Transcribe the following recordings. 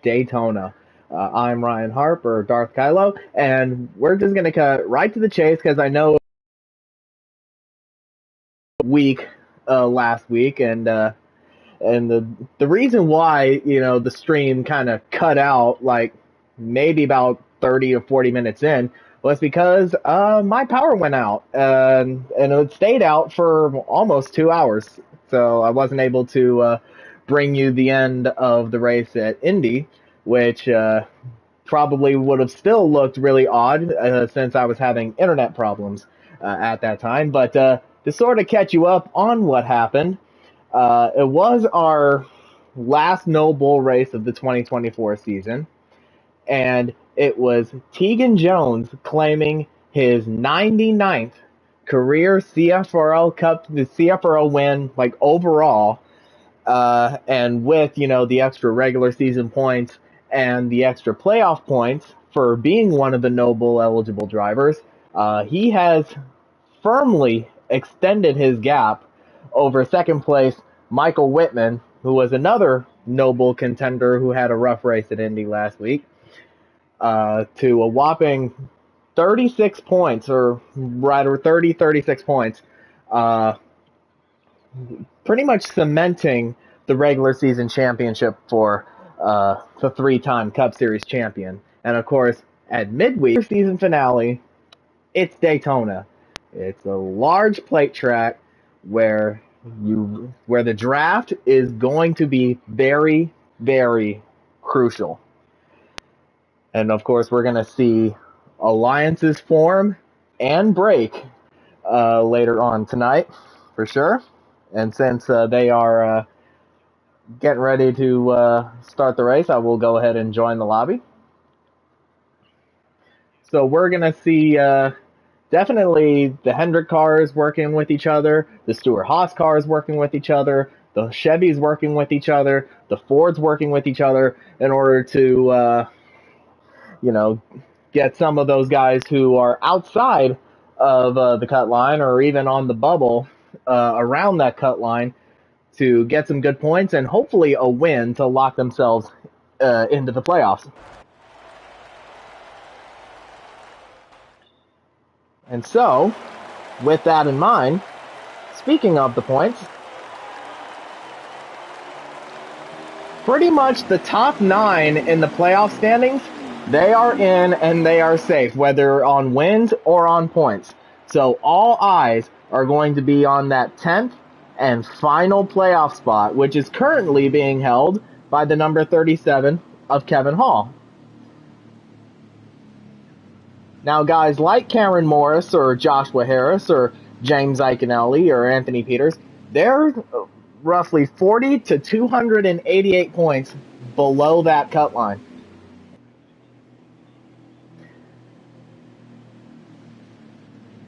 Daytona. I'm Ryan Harp, or Darth Kylo, and we're just going to cut right to the chase because I know week last week, and the reason why the stream kind of cut out like maybe about 30 or 40 minutes in was because my power went out, and it stayed out for almost 2 hours, so I wasn't able to bring you the end of the race at Indy, which probably would have still looked really odd since I was having internet problems at that time. But to sort of catch you up on what happened, it was our last no bull race of the 2024 season, and it was Tegan Jones claiming his 99th career CFRL Cup, the CFRL win, like overall, and with the extra regular season points and the extra playoff points for being one of the no bull eligible drivers, he has firmly extended his gap over second place Michael Whitman, who was another no bull contender who had a rough race at Indy last week, to a whopping 36 points, or 36 points, pretty much cementing the regular season championship for the three-time Cup Series champion. And of course, at midweek season finale, it's Daytona. It's a large plate track where the draft is going to be very, very crucial. And of course, we're going to see alliances form and break later on tonight, for sure. And since they are getting ready to start the race, I will go ahead and join the lobby. So we're going to see definitely the Hendrick cars working with each other, the Stewart-Haas cars working with each other, the Chevys working with each other, the Fords working with each other in order to get some of those guys who are outside of the cut line or even on the bubble around that cut line to get some good points and hopefully a win to lock themselves into the playoffs. And so, with that in mind, speaking of the points, pretty much the top 9 in the playoff standings, they are in and they are safe, whether on wins or on points. So all eyes are going to be on that 10th and final playoff spot, which is currently being held by the number 37 of Kevin Hall. Now, guys like Cameron Morris or Joshua Harris or James Iconelli or Anthony Peters, they're roughly 40 to 288 points below that cut line.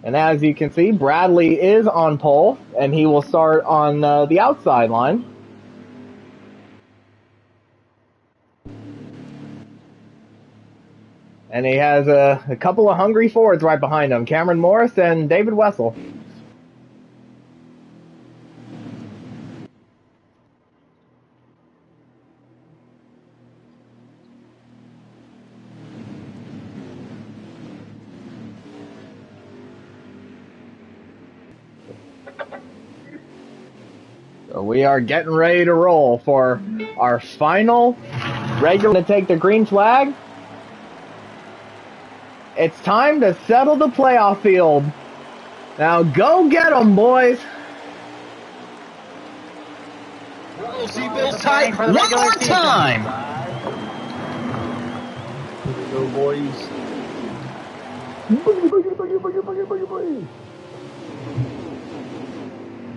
And as you can see, Bradley is on pole, and he will start on the outside line. And he has a couple of hungry Fords right behind him, Cameron Morris and David Wessel. So we are getting ready to roll for our final regular to take the green flag. It's time to settle the playoff field. Now go get them, boys. We'll see Bill's tight one more time. Here we go, boys. Boogie.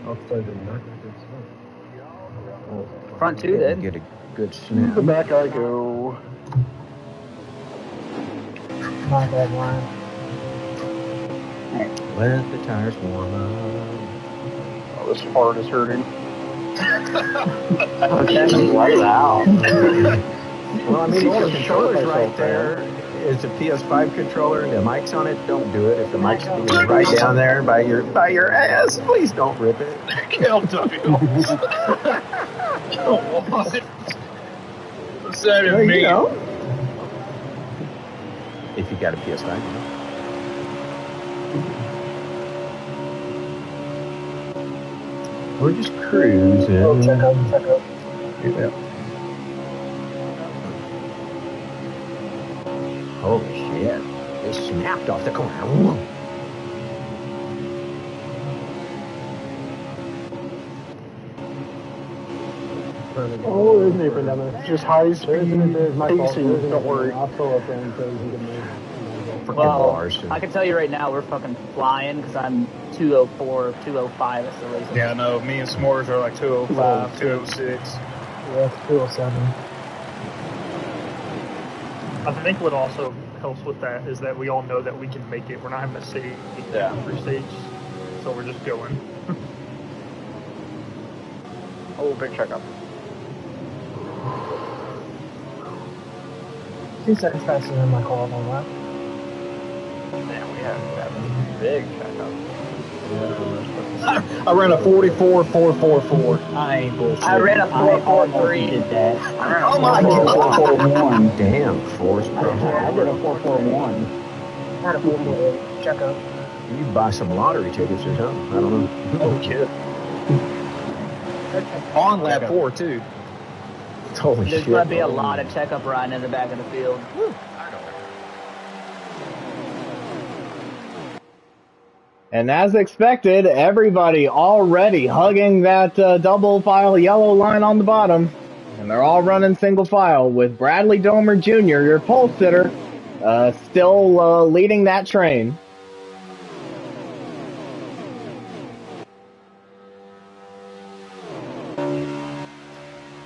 Outside the back, good stuff. Front two did. Get a good snap. The back I go. My bad, Ryan. Let the tires warm up. Oh, this part is hurting. Okay, wow. Well, I mean, all the controllers right there is a PS5 controller and the mic's on it. Don't do it. If the mic's right down there by your ass, please don't rip it. Kill What? upsetting Well, me. you know, if you got a PS5, you know. We're just cruising. Oh, check up. Yeah. Holy shit. They snapped off the corner. Whoa. Oh, there's an apron down there. Just high speed There's my fault. pacing. There's an Don't apron. worry. I'll pull up in so you can move. Freaking Well, bars. I can tell you right now, we're fucking flying because I'm 204, 205 is the race. Yeah, no, me and S'mores are like 205, 206. Yeah, it's 207. I think what also helps with that is that we all know that we can make it. We're not having to say every stage, so we're just going. Oh, big checkup. 2 seconds faster than my car on that. Damn, we have a big checkup. I ran a 44.444. I ain't bullshit. I ran a 443. Did that. Oh my god! 441. Damn, Force. I did a 441. I had a 448. Check up. You buy some lottery tickets or something. I don't know. Oh kid. On lap 4 too. Holy There's shit. going to be a lot of checkup riding in the back of the field. Woo. And as expected, everybody already hugging that double file yellow line on the bottom. And they're all running single file with Bradley Domer Jr., your pole sitter, still leading that train.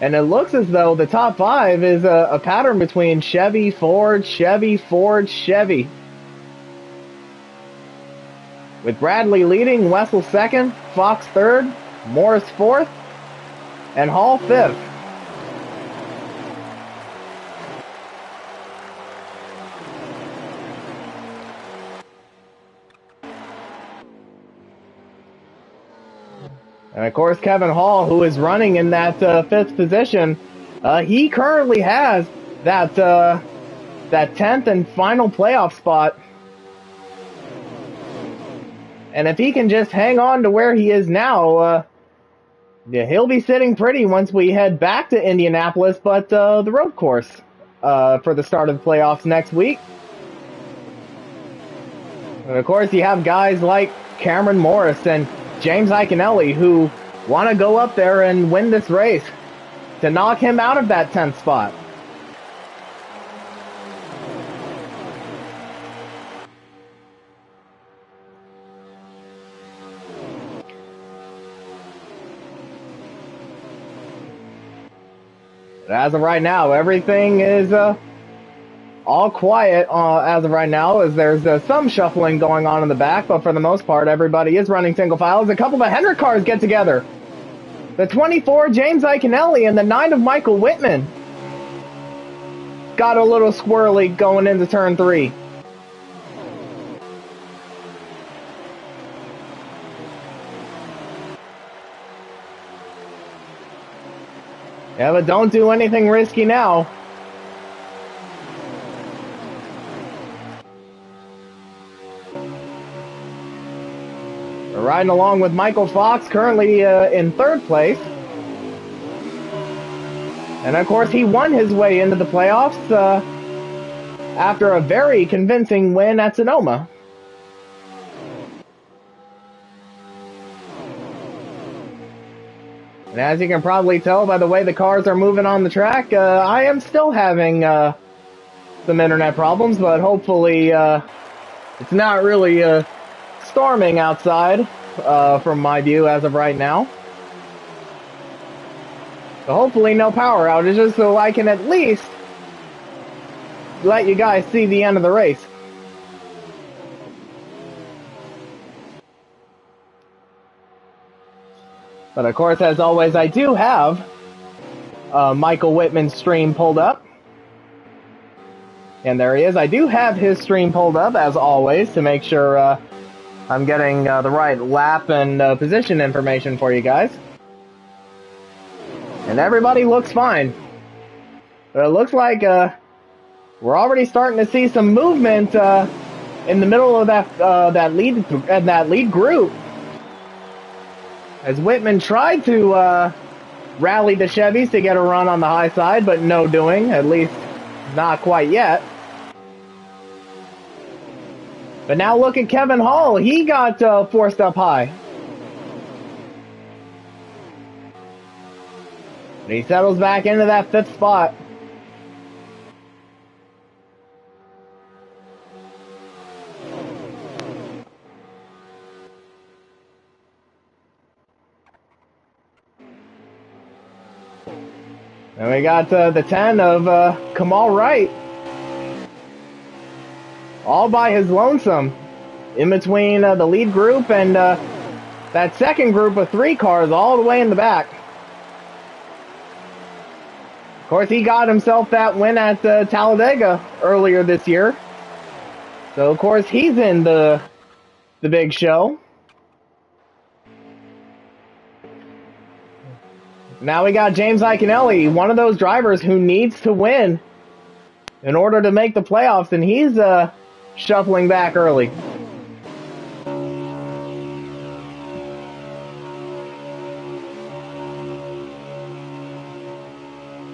And it looks as though the top 5 is a pattern between Chevy, Ford, Chevy, Ford, Chevy. With Bradley leading, Wessel 2nd, Fox 3rd, Morris 4th, and Hall 5th. And of course, Kevin Hall, who is running in that 5th position, he currently has that 10th and final playoff spot. And if he can just hang on to where he is now, yeah, he'll be sitting pretty once we head back to Indianapolis, but the road course for the start of the playoffs next week. And of course, you have guys like Cameron Morris and James Iaconelli who want to go up there and win this race to knock him out of that 10th spot. As of right now, everything is all quiet as of right now, as there's some shuffling going on in the back, but for the most part, everybody is running single file as a couple of Hendrick cars get together. The 24, James Iaconelli, and the 9 of Michael Whitman. Got a little squirrely going into turn 3. Yeah, but don't do anything risky now. We're riding along with Michael Fox, currently in 3rd place. And of course, he won his way into the playoffs after a very convincing win at Sonoma. And as you can probably tell by the way the cars are moving on the track, I am still having some internet problems, but hopefully it's not really storming outside from my view as of right now. So hopefully no power outages, so I can at least let you guys see the end of the race. But of course, as always, I do have Michael Whitman's stream pulled up. And there he is. I do have his stream pulled up, as always, to make sure I'm getting the right lap and position information for you guys. And everybody looks fine. But it looks like we're already starting to see some movement in the middle of that lead group, as Whitman tried to rally the Chevys to get a run on the high side, but no doing, at least not quite yet. But now look at Kevin Hall. He got forced up high. And he settles back into that 5th spot. And we got the 10 of Kamal Wright. All by his lonesome. In between the lead group and that second group of 3 cars all the way in the back. Of course, he got himself that win at Talladega earlier this year. So, of course, he's in the big show. Now we got James Iaconelli, one of those drivers who needs to win in order to make the playoffs, and he's shuffling back early.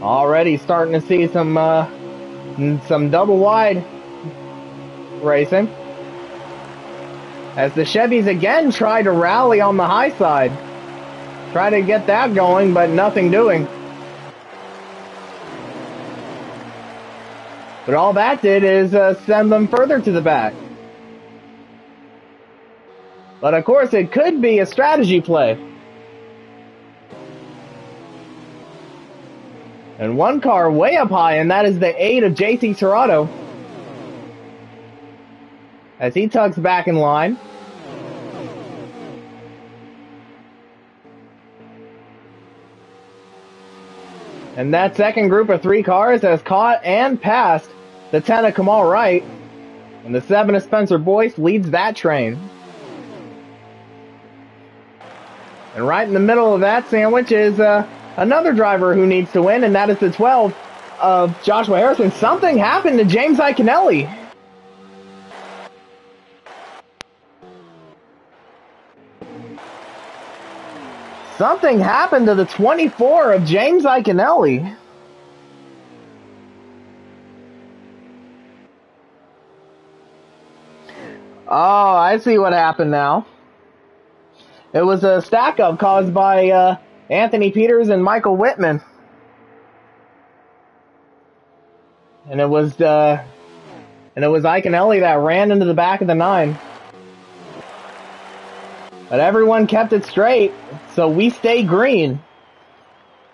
Already starting to see some double wide racing, as the Chevys again try to rally on the high side. Try to get that going, but nothing doing. But all that did is send them further to the back. But of course, it could be a strategy play. And one car way up high, and that is the 8 of JC Serrato, as he tucks back in line. And that second group of 3 cars has caught and passed the 10 of Kamal Wright. And the 7 of Spencer Boyce leads that train. And right in the middle of that sandwich is another driver who needs to win, and that is the 12 of Joshua Harrison. Something happened to James Iaconelli. Something happened to the 24 of James Iaconelli. Oh, I see what happened now. It was a stack-up caused by Anthony Peters and Michael Whitman. And it was Iaconelli that ran into the back of the 9. But everyone kept it straight, so we stay green.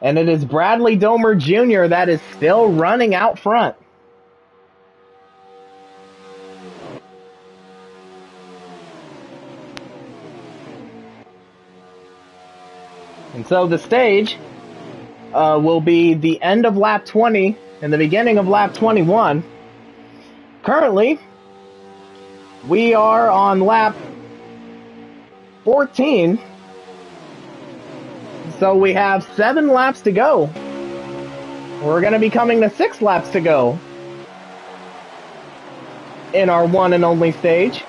And it is Bradley Domer Jr. that is still running out front. And so the stage will be the end of lap 20 and the beginning of lap 21. Currently, we are on lap 14. So we have 7 laps to go. We're going to be coming to 6 laps to go in our one and only stage.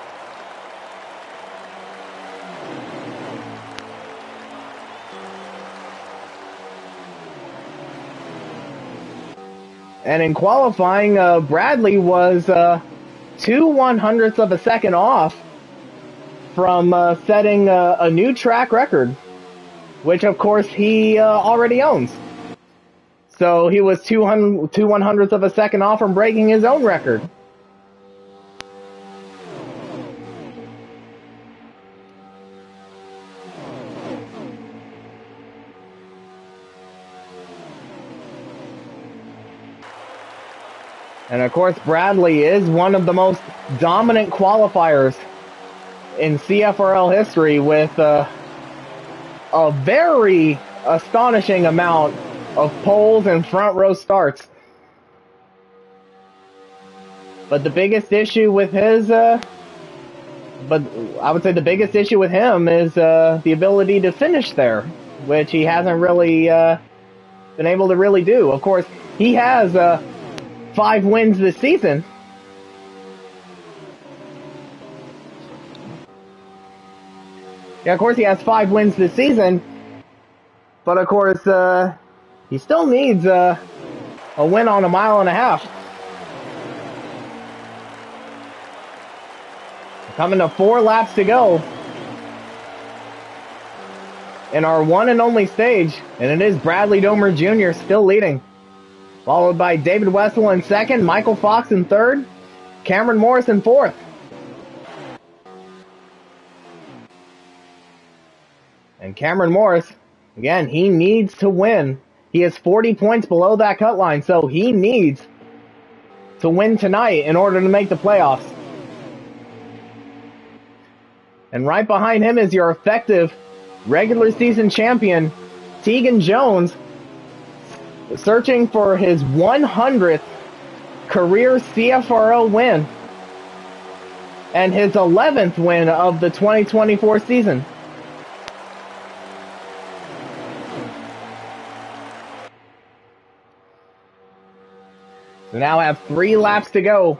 And in qualifying, Bradley was 2/100ths of a second off from setting a new track record, which of course he already owns. So he was 2/100ths of a second off from breaking his own record. And of course, Bradley is one of the most dominant qualifiers in CFRL history, with a very astonishing amount of poles and front row starts. But the biggest issue with his, I would say the biggest issue with him is the ability to finish there, which he hasn't really been able to really do. Of course, he has 5 wins this season. Yeah, of course he has 5 wins this season, but of course he still needs a win on a mile and a half. Coming to 4 laps to go in our one and only stage, and it is Bradley Domer Jr. still leading, followed by David Wessel in second, Michael Fox in third, Cameron Morris in fourth. And Cameron Morris, again, he needs to win. He is 40 points below that cut line, so he needs to win tonight in order to make the playoffs. And right behind him is your effective regular season champion, Tegan Jones, searching for his 100th career CFRL win and his 11th win of the 2024 season. So now have 3 laps to go.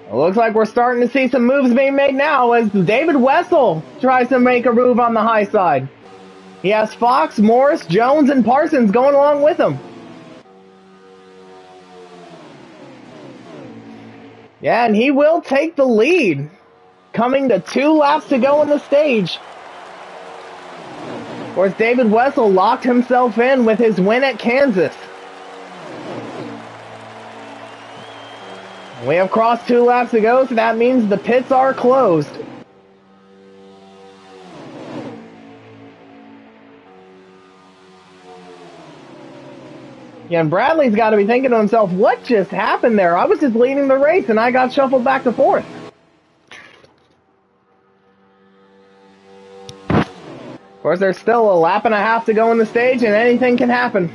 It looks like we're starting to see some moves being made now as David Wessel tries to make a move on the high side. He has Fox, Morris, Jones, and Parsons going along with him. Yeah, and he will take the lead. Coming to 2 laps to go in the stage. Of course, David Wessel locked himself in with his win at Kansas. We have crossed 2 laps to go, so that means the pits are closed. Yeah, and Bradley's got to be thinking to himself, what just happened there? I was just leading the race and I got shuffled back to 4th. Of course, there's still a lap and a half to go in the stage and anything can happen.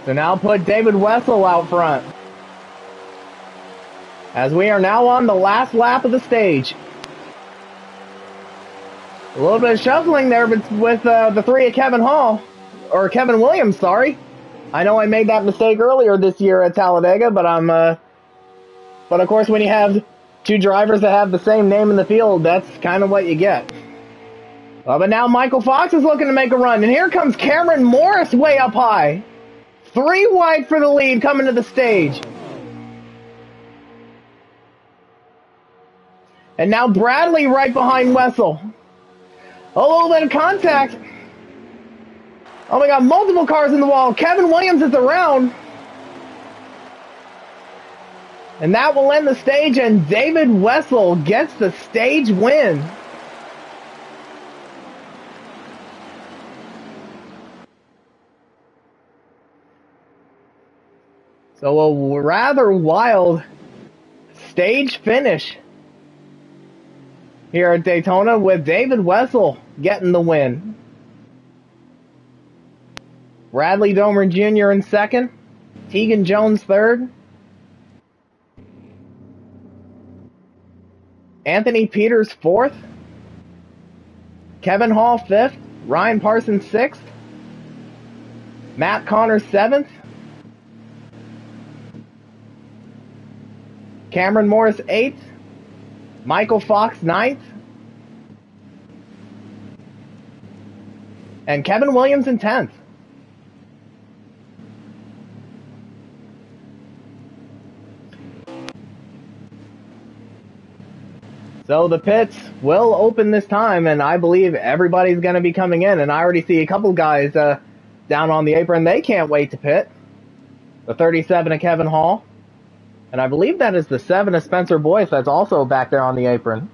So now put David Wessel out front, as we are now on the last lap of the stage. A little bit of shuffling there with the 3 of Kevin Williams, sorry. I know I made that mistake earlier this year at Talladega, but of course when you have 2 drivers that have the same name in the field, that's kind of what you get. But now Michael Fox is looking to make a run, and here comes Cameron Morris way up high. 3 wide for the lead coming to the stage. And now Bradley right behind Wessel. A little bit of contact. Oh my God, multiple cars in the wall. Kevin Williams is around. And that will end the stage, and David Wessel gets the stage win. So a rather wild stage finish here at Daytona with David Wessel getting the win. Bradley Domer Jr. in second, Tegan Jones third, Anthony Peters fourth, Kevin Hall fifth, Ryan Parsons sixth, Matt Connor seventh, Cameron Morris 8th, Michael Fox 9th, and Kevin Williams in 10th. So the pits will open this time, and I believe everybody's going to be coming in, and I already see a couple guys down on the apron. They can't wait to pit. The 37 of Kevin Hall. And I believe that is the 7 of Spencer Boyce that's also back there on the apron.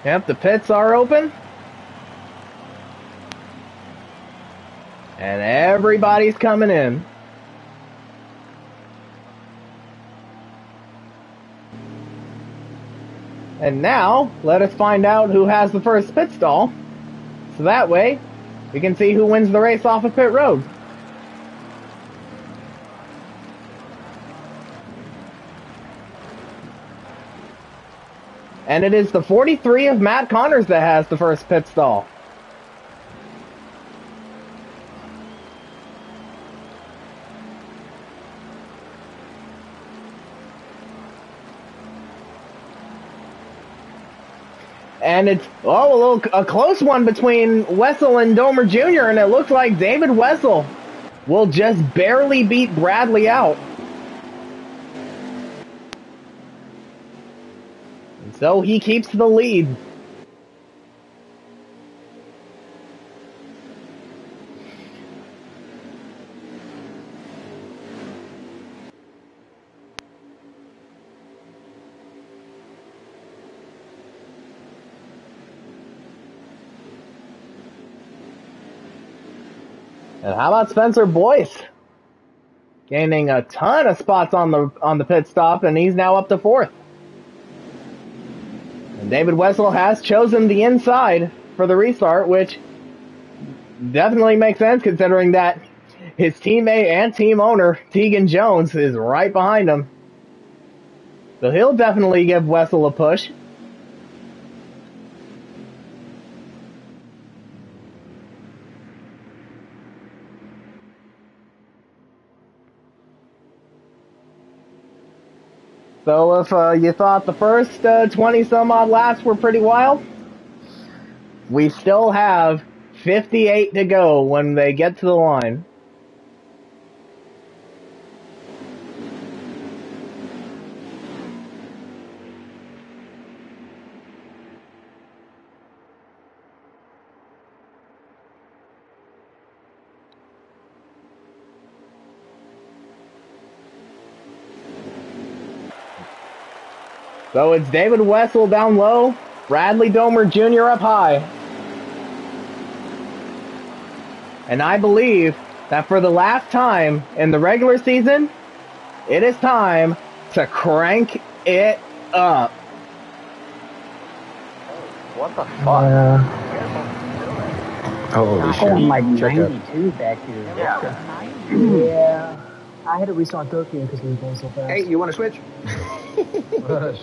Yep, the pits are open. And everybody's coming in. And now, let us find out who has the first pit stall. So that way, we can see who wins the race off of pit road. And it is the 43 of Matt Connors that has the first pit stall. And it's, a close one between Wessel and Domer Jr., and it looks like David Wessel will just barely beat Bradley out. And so he keeps the lead. And how about Spencer Boyce? Gaining a ton of spots on the pit stop, and he's now up to 4th. And David Wessel has chosen the inside for the restart, which definitely makes sense considering that his teammate and team owner, Tegan Jones, is right behind him. So he'll definitely give Wessel a push. So if you thought the first 20 some odd laps were pretty wild, we still have 58 to go when they get to the line. So it's David Wessel down low, Bradley Domer Jr. up high. And I believe that for the last time in the regular season, it is time to crank it up. What the fuck? Holy shit. I'm like Check up. 92 back here. Yeah. Yeah. I had to restart 13 because we were going so fast. Hey, you want to switch?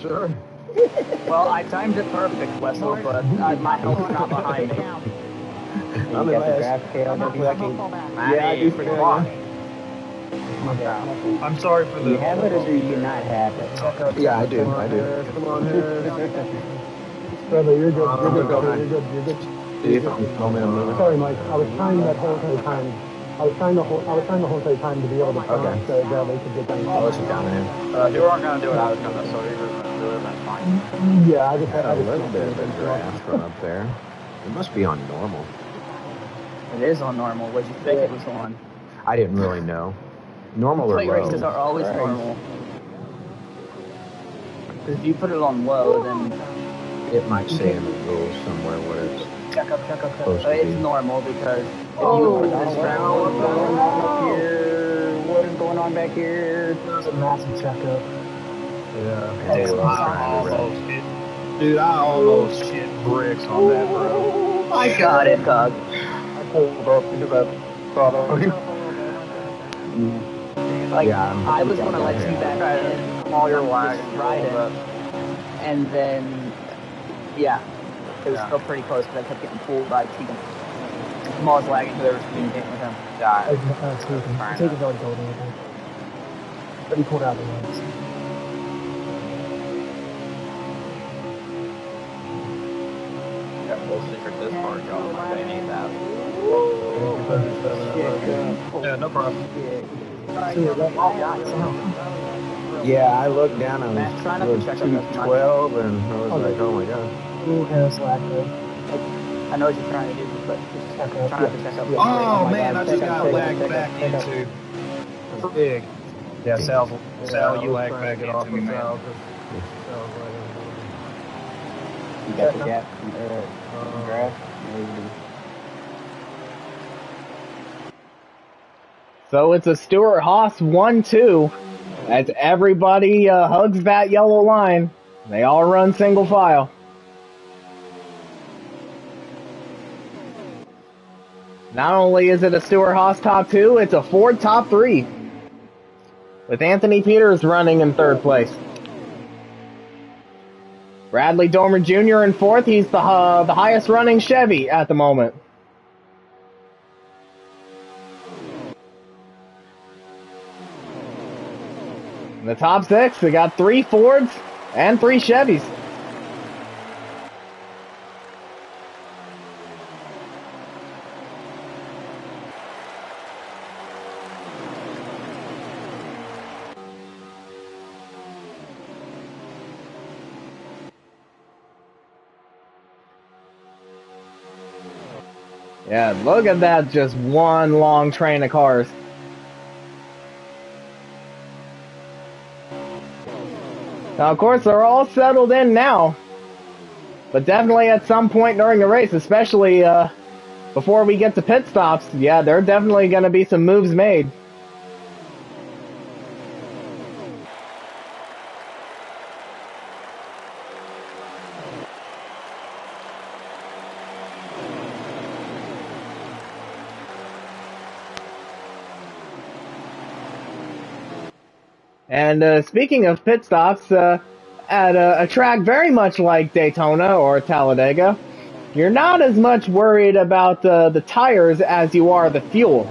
Sure. Well, I timed it perfect, Wessel, but my help's not behind me. I'm in last. Hopefully I can. Yeah, I do forget. I'm sorry for Do you have it or do you not have it? Yeah, I do. Come on, brother, you're good. You're good. Sorry, Mike. I was trying that whole entire time. I was trying the whole entire time to be able to pronounce the Bradley to get down. I'll let you down there. If you weren't going to do it, I was going to, so you were going to do it, that's fine. Yeah, I just Had a little bit of a draft from up there. It must be on normal. It is on normal. What'd you think it was on? I didn't really know. Normal or Plate low? races are always normal. Because if you put it on low, then It might say in the rules somewhere what it's Check up. supposed to it's be. normal because if you put this track What's going on here? What is going on back here? That was a massive checkup. Yeah. Dude, I almost shit bricks on that, bro. I got it, Doug. I pulled up because I thought of you. Like, Yeah, I was going to let you back in All your just wagon. ride it. And then, yeah, it was still pretty close, but I kept getting pulled by Tegan. Mall's lagging, whoever's communicating with him. Yeah. Taking on told me. But he pulled out the ones. Got a little secret this part, y'all. They need that. Yeah, no problem. Yeah, I looked down and Matt, try not it to was check up as much. 212 and I was like, oh my god. Ooh, kind of slack there. I know what you're trying to do, but just Check try up. not to check up. Oh, my man, God. I just Check up, got check up, lagged check back up, check up. into. Big. Yeah, Sal, you lagged back into me, man. You got the gap from grass? So it's a Stuart Haas 1-2 as everybody hugs that yellow line. They all run single file. Not only is it a Stewart-Haas top 2, it's a Ford top 3. With Anthony Peters running in 3rd place. Bradley Dormer Jr. in 4th. He's the highest running Chevy at the moment. In the top 6, we got 3 Fords and 3 Chevys. Yeah, look at that, just one long train of cars. Now, of course, they're all settled in now. But definitely at some point during the race, especially before we get to pit stops, yeah, there are definitely going to be some moves made. And speaking of pit stops, at a track very much like Daytona or Talladega, you're not as much worried about the tires as you are the fuel,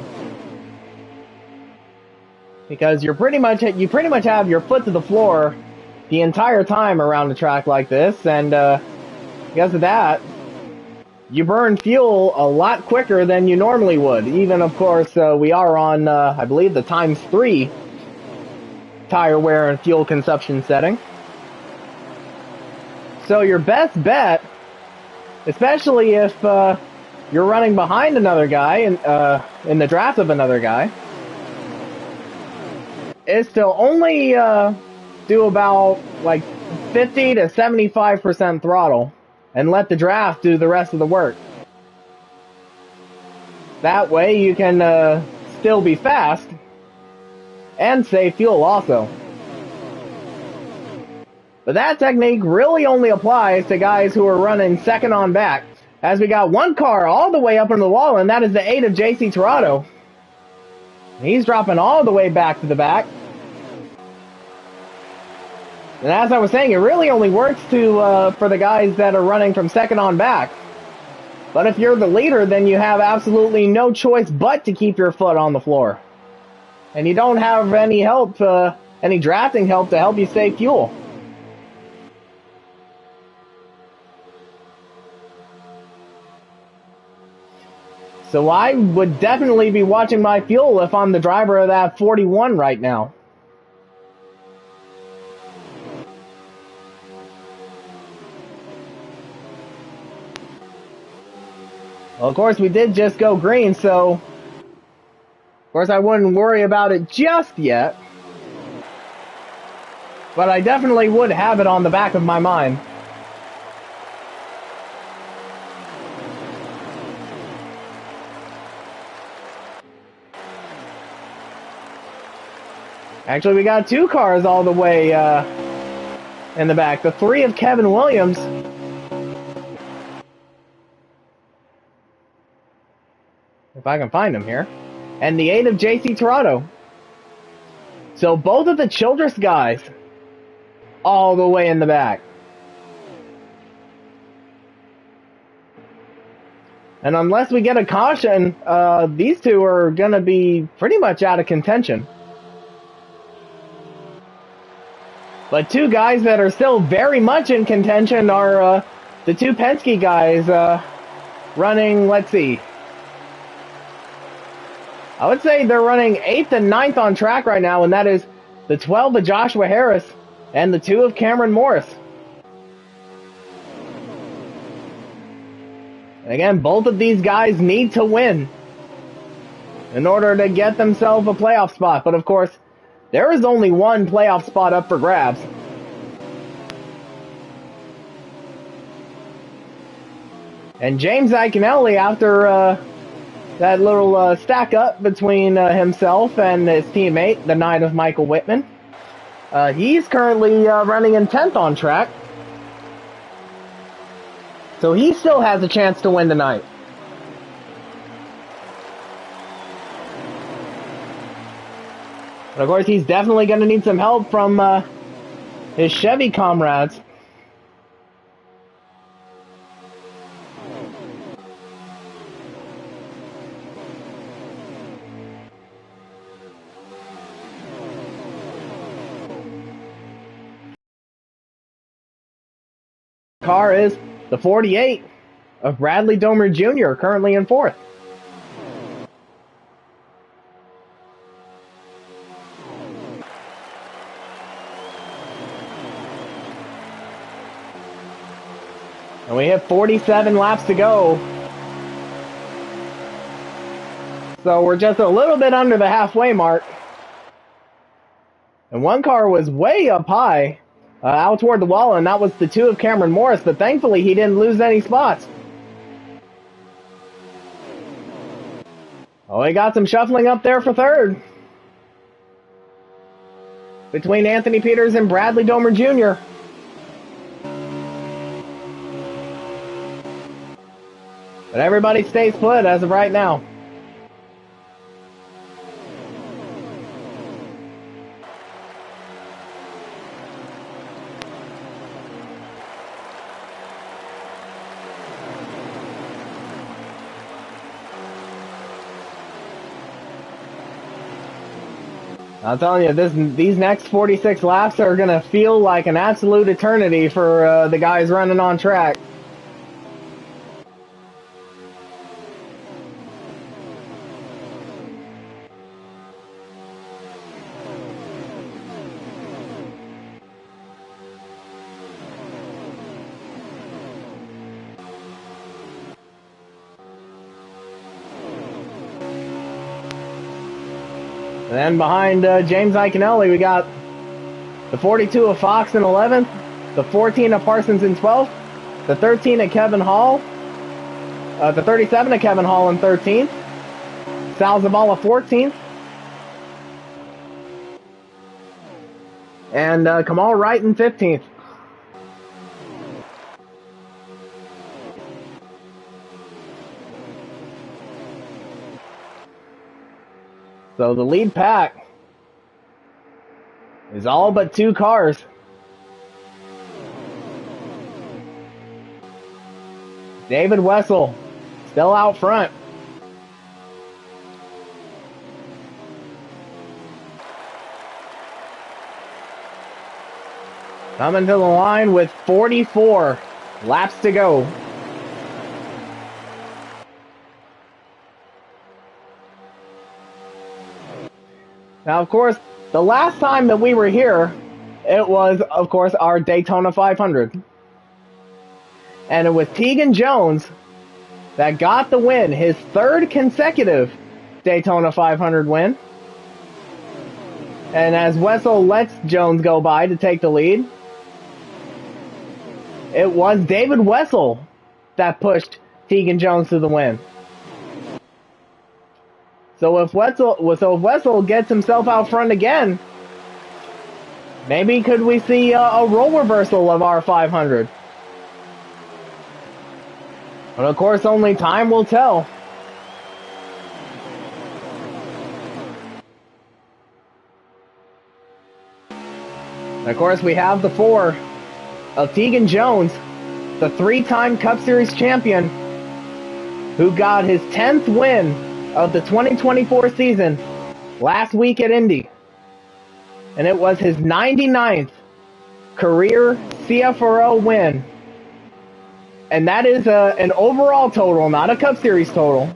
because you pretty much have your foot to the floor the entire time around a track like this, and because of that, you burn fuel a lot quicker than you normally would. Even, of course, we are on I believe the ×3 tire wear and fuel consumption setting. So your best bet, especially if you're running behind another guy in the draft of another guy, is to only do about like 50 to 75% throttle and let the draft do the rest of the work. That way you can still be fast and save fuel also. But that technique really only applies to guys who are running second on back, as we got one car all the way up on the wall, and that is the 8 of JC Torado. He's dropping all the way back to the back. And as I was saying, it really only works for the guys that are running from second on back. But if you're the leader, then you have absolutely no choice but to keep your foot on the floor. And you don't have any help, any drafting help to help you save fuel. So I would definitely be watching my fuel if I'm the driver of that 41 right now. Well, of course, we did just go green, so of course I wouldn't worry about it just yet. But I definitely would have it on the back of my mind. Actually, we got 2 cars all the way in the back. The 3 of Kevin Williams. If I can find him here. And the 8 of JC Torado. So both of the Childress guys all the way in the back. And unless we get a caution, these two are going to be pretty much out of contention. But 2 guys that are still very much in contention are the 2 Penske guys running, let's see. I would say they're running 8th and 9th on track right now, and that is the 12 of Joshua Harris and the 2 of Cameron Morris. And again, both of these guys need to win in order to get themselves a playoff spot. But of course, there is only one playoff spot up for grabs. And James Iaconelli, after that little stack up between himself and his teammate, the 9 of Michael Whitman, he's currently running in 10th on track. So he still has a chance to win tonight. But of course, he's definitely going to need some help from his Chevy comrades. Car is the 48 of Bradley Domer Jr., currently in 4th. And we have 47 laps to go. So we're just a little bit under the halfway mark. And one car was way up high, out toward the wall, and that was the 2 of Cameron Morris, but thankfully he didn't lose any spots. Oh, he got some shuffling up there for 3rd. Between Anthony Peters and Bradley Domer Jr. But everybody stays put as of right now. I'm telling you, these next 46 laps are going to feel like an absolute eternity for the guys running on track. And then behind James Iaconelli, we got the 42 of Fox in 11th, the 14 of Parsons in 12th, the 13 of Kevin Hall, the 37 of Kevin Hall in 13th, Sal Zavala 14th, and Kamal Wright in 15th. So the lead pack is all but 2 cars. David Wessel still out front. Coming to the line with 44 laps to go. Now, of course, the last time that we were here, it was, of course, our Daytona 500. And it was Tegan Jones that got the win, his 3rd consecutive Daytona 500 win. And as Wessel lets Jones go by to take the lead, it was David Wessel that pushed Tegan Jones to the win. So if Wessel gets himself out front again, maybe could we see a role reversal of our 500? But of course, only time will tell. And of course, we have the 4 of Tegan Jones, the 3-time Cup Series champion, who got his 10th win of the 2024 season last week at Indy. And it was his 99th career CFRL win. And that is an overall total, not a Cup Series total.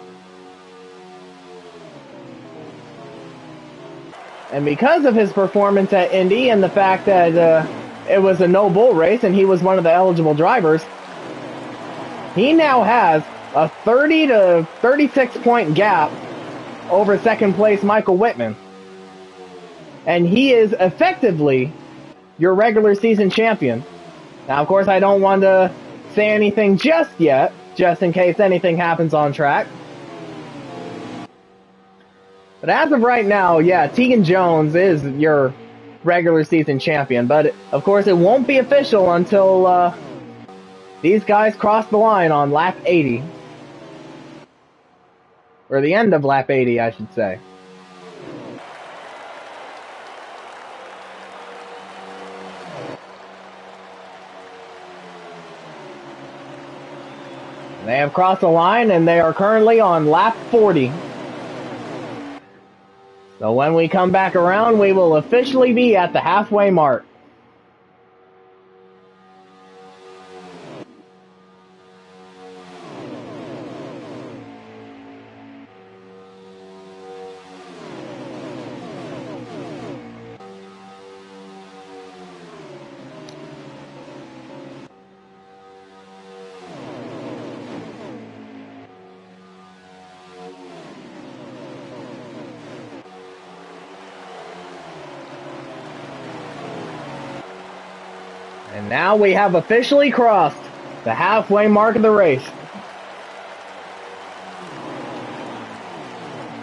And because of his performance at Indy and the fact that it was a no-bull race and he was one of the eligible drivers, he now has a 30 to 36 point gap over 2nd place Michael Whitman. And he is effectively your regular season champion. Now, of course, I don't want to say anything just yet, just in case anything happens on track. But as of right now, yeah, Tegan Jones is your regular season champion. But, of course, it won't be official until These guys crossed the line on lap 80. Or the end of lap 80, I should say. They have crossed the line and they are currently on lap 40. So when we come back around, we will officially be at the halfway mark. And now we have officially crossed the halfway mark of the race.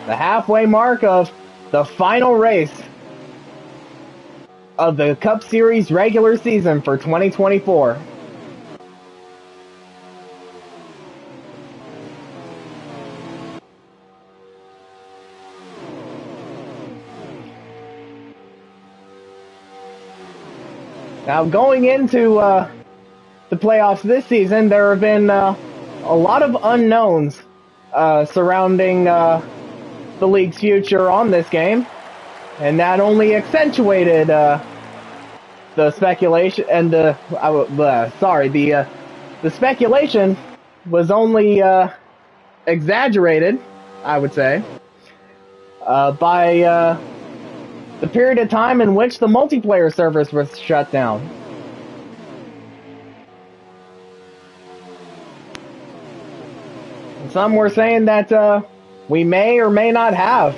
The halfway mark of the final race of the Cup Series regular season for 2024. Now, going into the playoffs this season, there have been a lot of unknowns surrounding the league's future on this game, and that only accentuated the speculation. And the speculation was only exaggerated, I would say, by the period of time in which the multiplayer servers was shut down. Some were saying that we may or may not have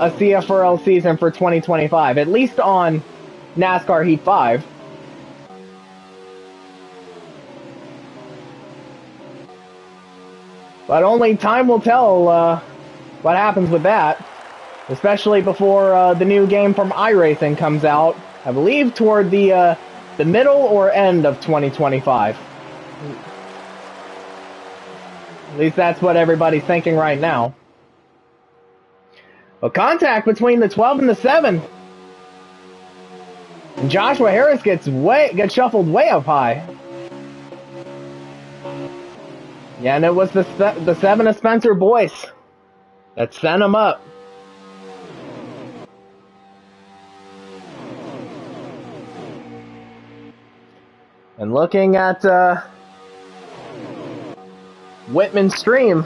a CFRL season for 2025, at least on NASCAR Heat 5. But only time will tell what happens with that, especially before the new game from iRacing comes out, I believe toward the middle or end of 2025. At least that's what everybody's thinking right now. A contact between the 12 and the 7. And Joshua Harris gets shuffled way up high. Yeah, and it was the 7 of Spencer Boyce that sent him up. And looking at Whitman's stream,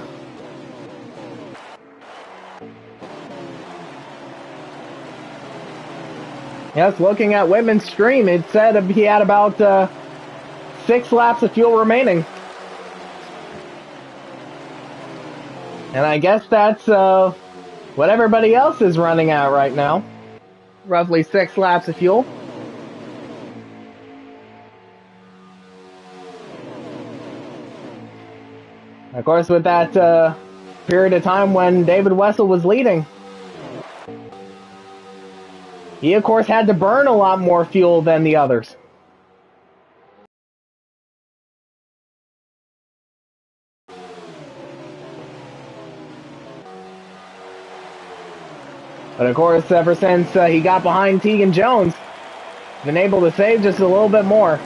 yes, looking at Whitman's stream, it said he had about 6 laps of fuel remaining. And I guess that's what everybody else is running at right now. Roughly 6 laps of fuel. Of course, with that period of time when David Wessel was leading, he, of course, had to burn a lot more fuel than the others. But, of course, ever since he got behind Tegan Jones, been able to save just a little bit more.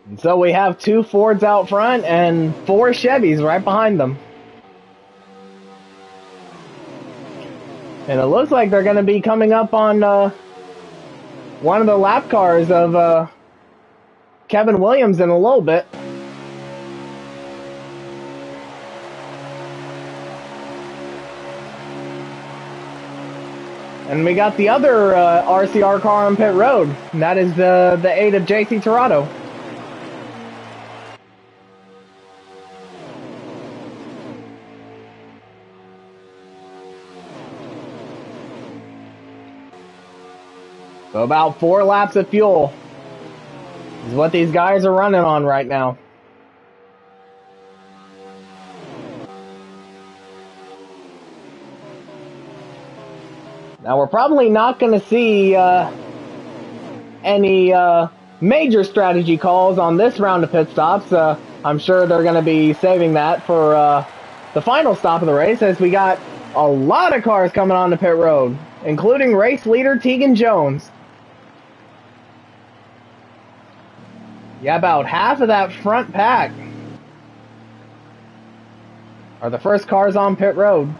And so we have 2 Fords out front and 4 Chevys right behind them. And it looks like they're going to be coming up on one of the lap cars of Kevin Williams in a little bit. And we got the other RCR car on pit road, and that is the 8 of JC Torado. So about 4 laps of fuel is what these guys are running on right now. Now we're probably not going to see any major strategy calls on this round of pit stops. I'm sure they're going to be saving that for the final stop of the race, as we got a lot of cars coming on the pit road, including race leader Tegan Jones. Yeah, about half of that front pack are the first cars on pit road.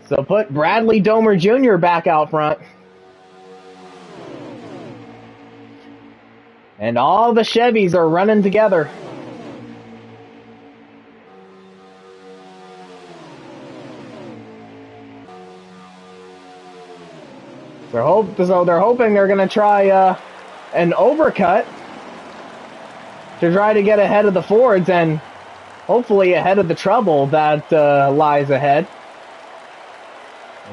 So put Bradley Domer Jr. back out front. And all the Chevys are running together. So they're hoping they're going to try an overcut to try to get ahead of the Fords and hopefully ahead of the trouble that lies ahead.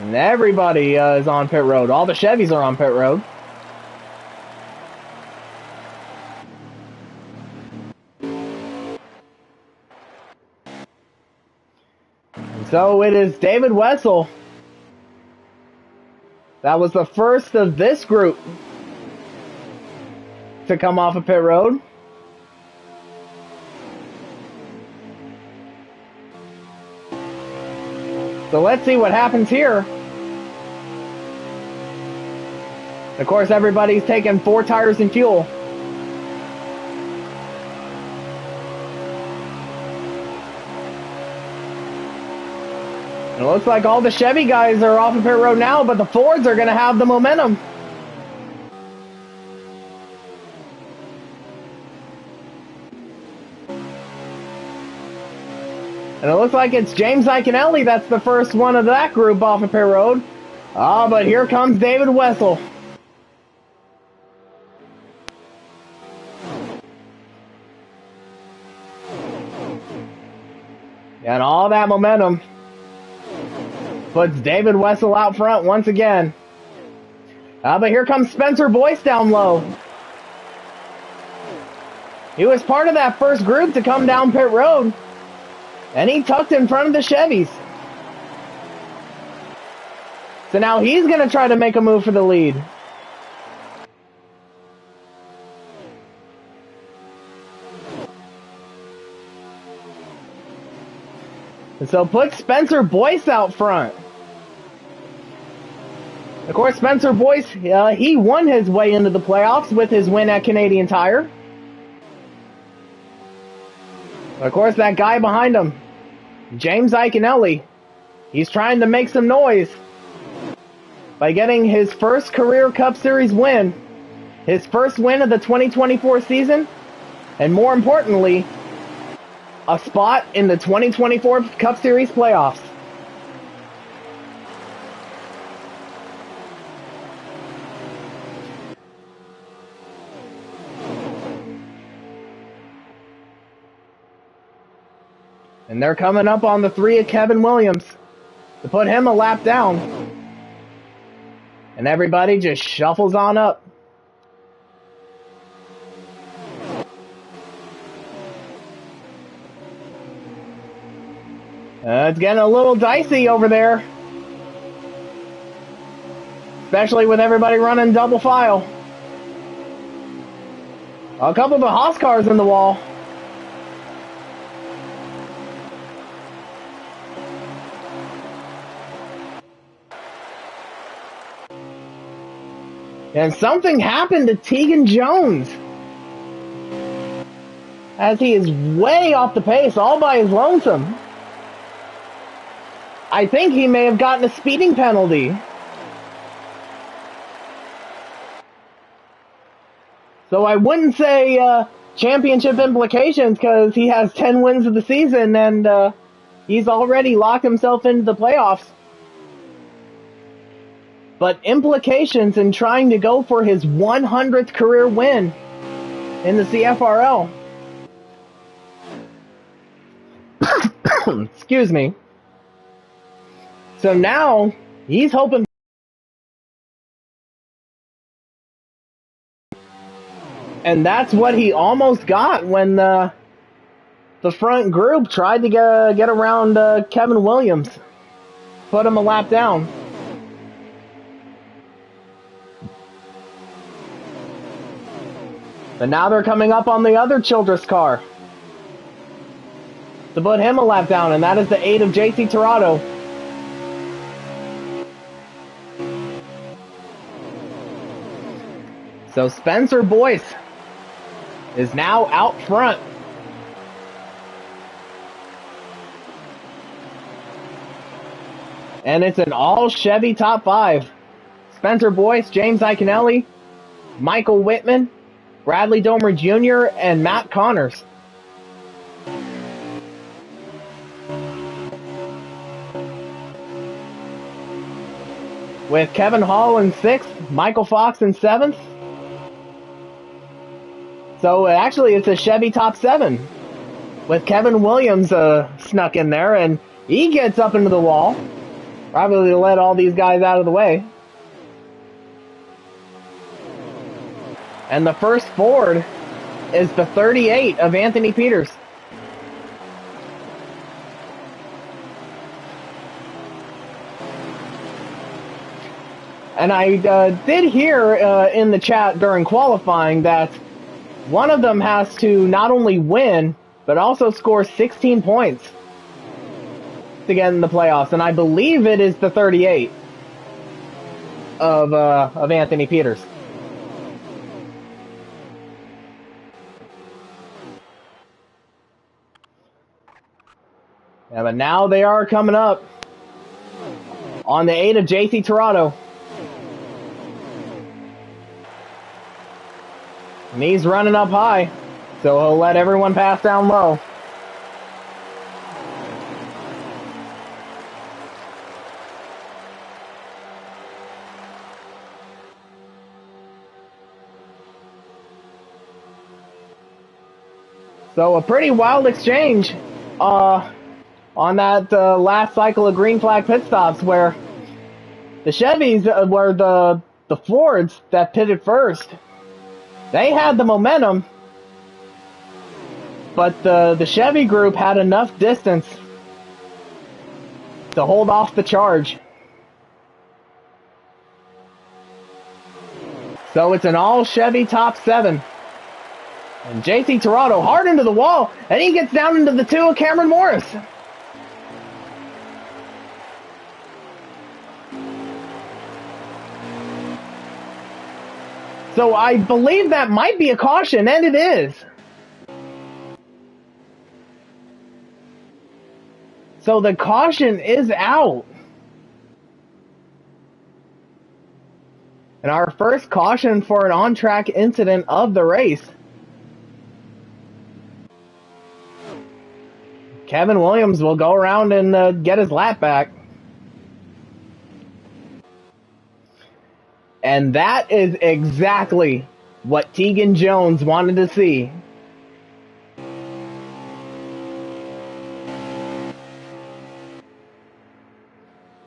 And everybody is on pit road. All the Chevys are on pit road. And so it is David Wessel. That was the first of this group to come off of pit road. So let's see what happens here. Of course, everybody's taking 4 tires and fuel. And it looks like all the Chevy guys are off of pit road now, but the Fords are going to have the momentum. And it looks like it's James Iconelli that's the first one of that group off of pit road. Ah, but here comes David Wessel. And all that momentum puts David Wessel out front once again. But here comes Spencer Boyce down low. He was part of that first group to come down pit road, and he tucked in front of the Chevys. So now he's going to try to make a move for the lead. And so put Spencer Boyce out front. Of course, Spencer Boyce, he won his way into the playoffs with his win at Canadian Tire. Of course, that guy behind him, James Iconelli, he's trying to make some noise by getting his first career Cup Series win, his first win of the 2024 season, and more importantly, a spot in the 2024 Cup Series playoffs. And they're coming up on the 3 of Kevin Williams to put him a lap down. And everybody just shuffles on up. It's getting a little dicey over there. Especially with everybody running double file. A couple of the Haas cars in the wall. And something happened to Tegan Jones, as he is way off the pace all by his lonesome. I think he may have gotten a speeding penalty. So I wouldn't say championship implications, because he has 10 wins of the season and he's already locked himself into the playoffs. But implications in trying to go for his 100th career win in the CFRL. Excuse me. So now he's hoping. And that's what he almost got when the front group tried to get around Kevin Williams. Put him a lap down. But now they're coming up on the other Childress car to put him a lap down, and that is the 8 of JC Torado. So Spencer Boyce is now out front. And it's an all Chevy top 5. Spencer Boyce, James Iaconelli, Michael Whitman, Bradley Domer Jr., and Matt Connors. With Kevin Hall in 6th, Michael Fox in 7th. So actually it's a Chevy top 7 with Kevin Williams snuck in there, and he gets up into the wall. Probably to let all these guys out of the way. And the first Ford is the 38 of Anthony Peters. And I did hear in the chat during qualifying that one of them has to not only win, but also score 16 points to get in the playoffs, and I believe it is the 38 of Anthony Peters. Yeah, but now they are coming up on the 8 of JC Torado. And he's running up high, so he'll let everyone pass down low. So a pretty wild exchange on that last cycle of green flag pit stops, where the Chevys were the Fords that pitted first. They had the momentum, but the Chevy group had enough distance to hold off the charge. So it's an all Chevy top 7. And JC Torado hard into the wall, and he gets down into the 2 of Cameron Morris. So I believe that might be a caution, and it is. So the caution is out. And our first caution for an on-track incident of the race. Kevin Williams will go around and get his lap back. And that is exactly what Tegan Jones wanted to see.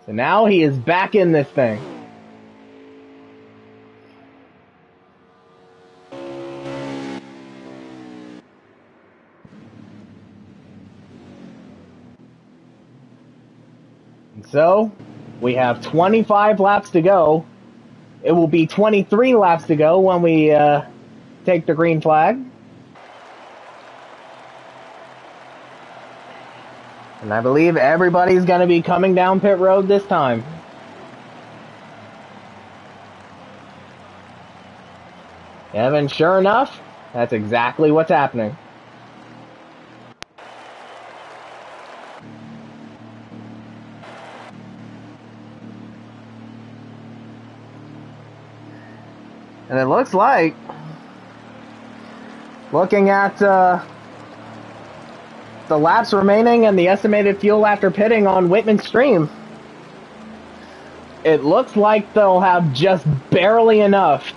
So now he is back in this thing. So, we have 25 laps to go. It will be 23 laps to go when we take the green flag. And I believe everybody's going to be coming down pit road this time. And sure enough, that's exactly what's happening. And it looks like, looking at the laps remaining and the estimated fuel after pitting on Whitman Stream, it looks like they'll have just barely enough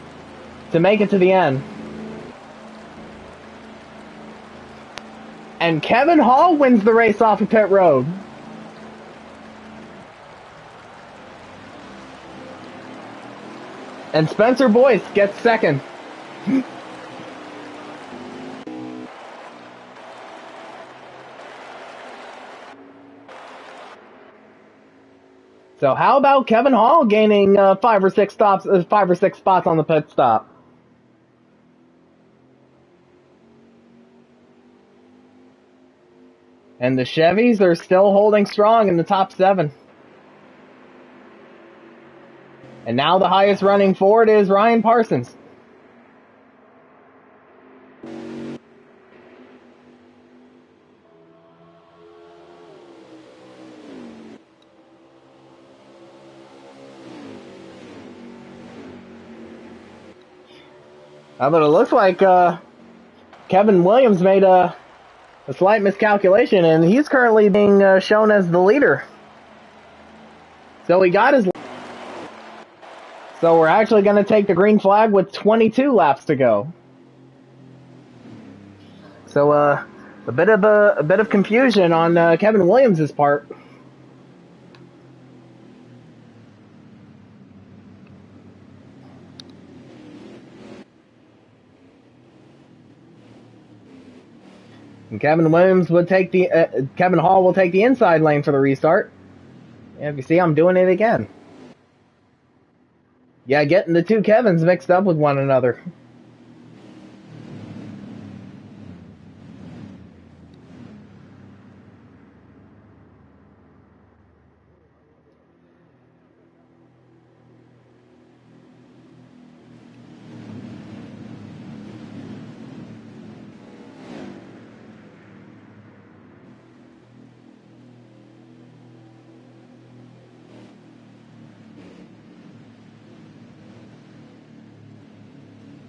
to make it to the end. And Kevin Hall wins the race off of pit road. And Spencer Boyce gets second. So how about Kevin Hall gaining 5 or 6 spots on the pit stop? And the Chevys are still holding strong in the top 7. And now the highest running Ford is Ryan Parsons. But it looks like Kevin Williams made a slight miscalculation, and he's currently being shown as the leader. So he got his... So we're actually going to take the green flag with 22 laps to go. So a bit of confusion on Kevin Williams' part. And Kevin Williams would take the Kevin Hall will take the inside lane for the restart. And if you see, I'm doing it again. Yeah, getting the two Kevins mixed up with one another.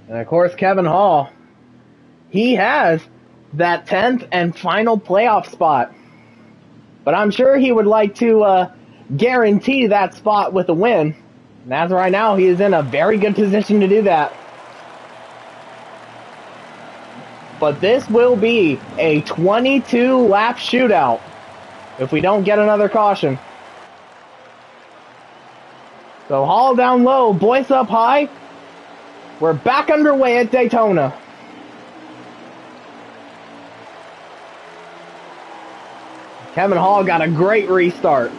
And of course, Kevin Hall, he has that 10th and final playoff spot. But I'm sure he would like to guarantee that spot with a win. And as of right now, he is in a very good position to do that. But this will be a 22-lap shootout if we don't get another caution. So Hall down low, Boyce up high. We're back underway at Daytona. Kevin Hall got a great restart.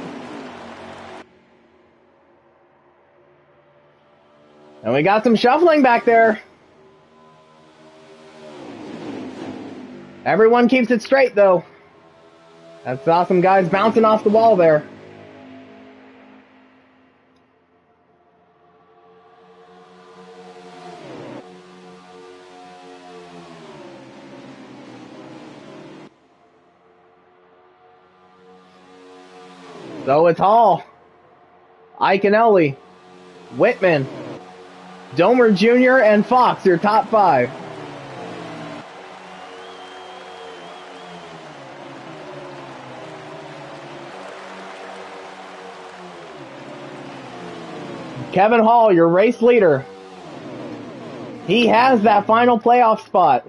And we got some shuffling back there. Everyone keeps it straight, though. That's awesome, guys, bouncing off the wall there. So it's Hall, Iconelli, Whitman, Domer Jr., and Fox, your top 5. Kevin Hall, your race leader. He has that final playoff spot.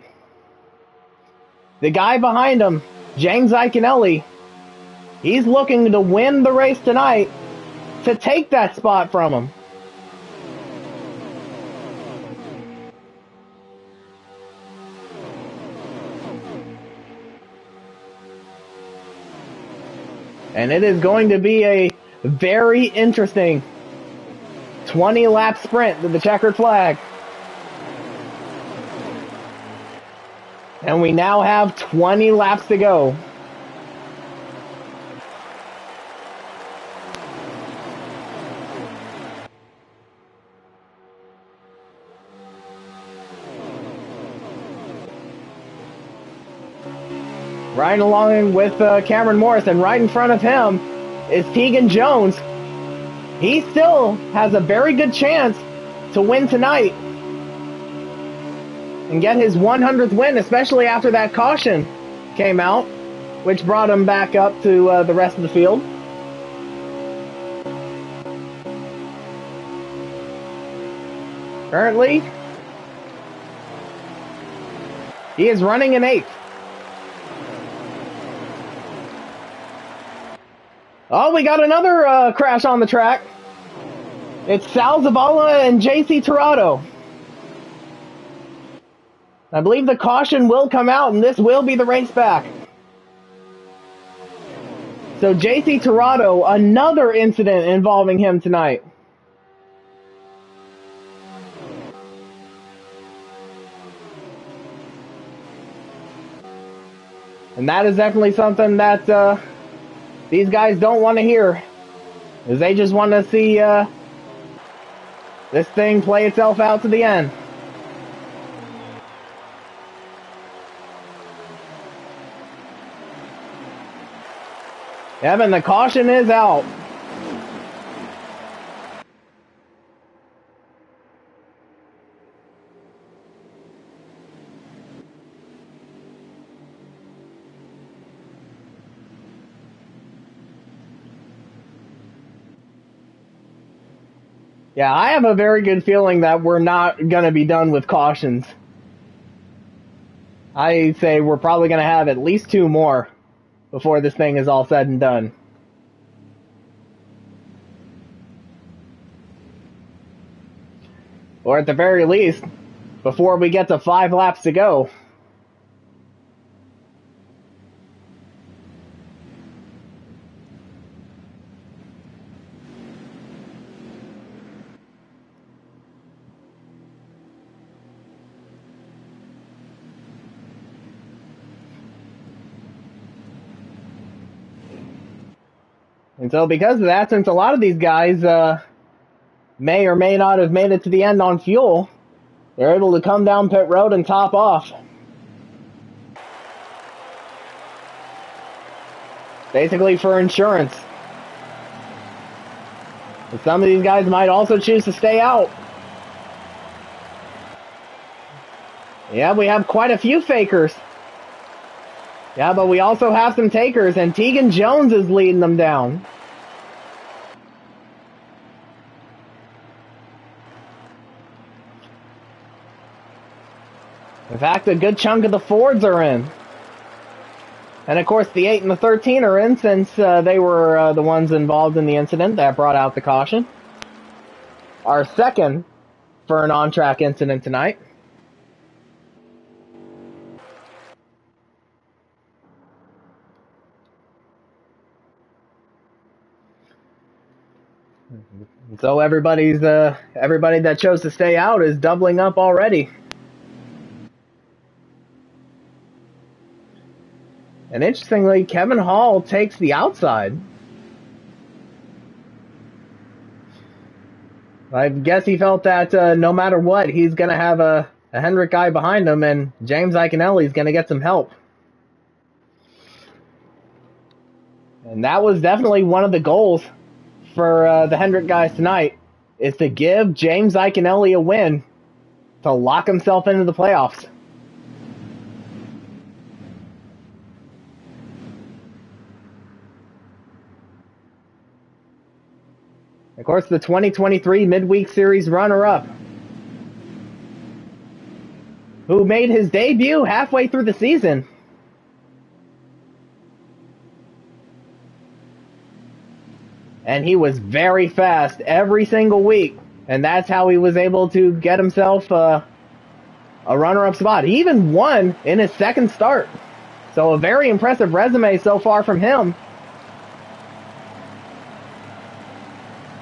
The guy behind him, James Iconelli, he's looking to win the race tonight to take that spot from him. And it is going to be a very interesting 20-lap sprint to the checkered flag. And we now have 20 laps to go. Riding along with Cameron Morris, and right in front of him is Tegan Jones. He still has a very good chance to win tonight and get his 100th win, especially after that caution came out, which brought him back up to the rest of the field. Currently, he is running in 8th. Oh, we got another crash on the track. It's Sal Zavala and JC Tirado. I believe the caution will come out, and this will be the race back. So JC Tirado, another incident involving him tonight. And that is definitely something that these guys don't want to hear. Is they just want to see this thing play itself out to the end. Evan, the caution is out. Yeah, I have a very good feeling that we're not going to be done with cautions. I say we're probably going to have at least 2 more before this thing is all said and done. Or at the very least, before we get to 5 laps to go. And so because of that, since a lot of these guys may or may not have made it to the end on fuel, they're able to come down pit road and top off. Basically for insurance. And some of these guys might also choose to stay out. Yeah, we have quite a few fakers. Yeah, but we also have some takers, and Tegan Jones is leading them down. In fact, a good chunk of the Fords are in. And of course, the 8 and the 13 are in, since they were the ones involved in the incident that brought out the caution. Our second for an on-track incident tonight. So everybody that chose to stay out is doubling up already. And interestingly, Kevin Hall takes the outside. I guess he felt that no matter what, he's going to have a Hendrick guy behind him, and James Iaconelli is going to get some help. And that was definitely one of the goals for the Hendrick guys tonight, is to give James Iaconelli a win to lock himself into the playoffs. Of course, the 2023 Midweek Series runner-up, who made his debut halfway through the season. And he was very fast every single week. And that's how he was able to get himself a runner-up spot. He even won in his second start. So a very impressive resume so far from him.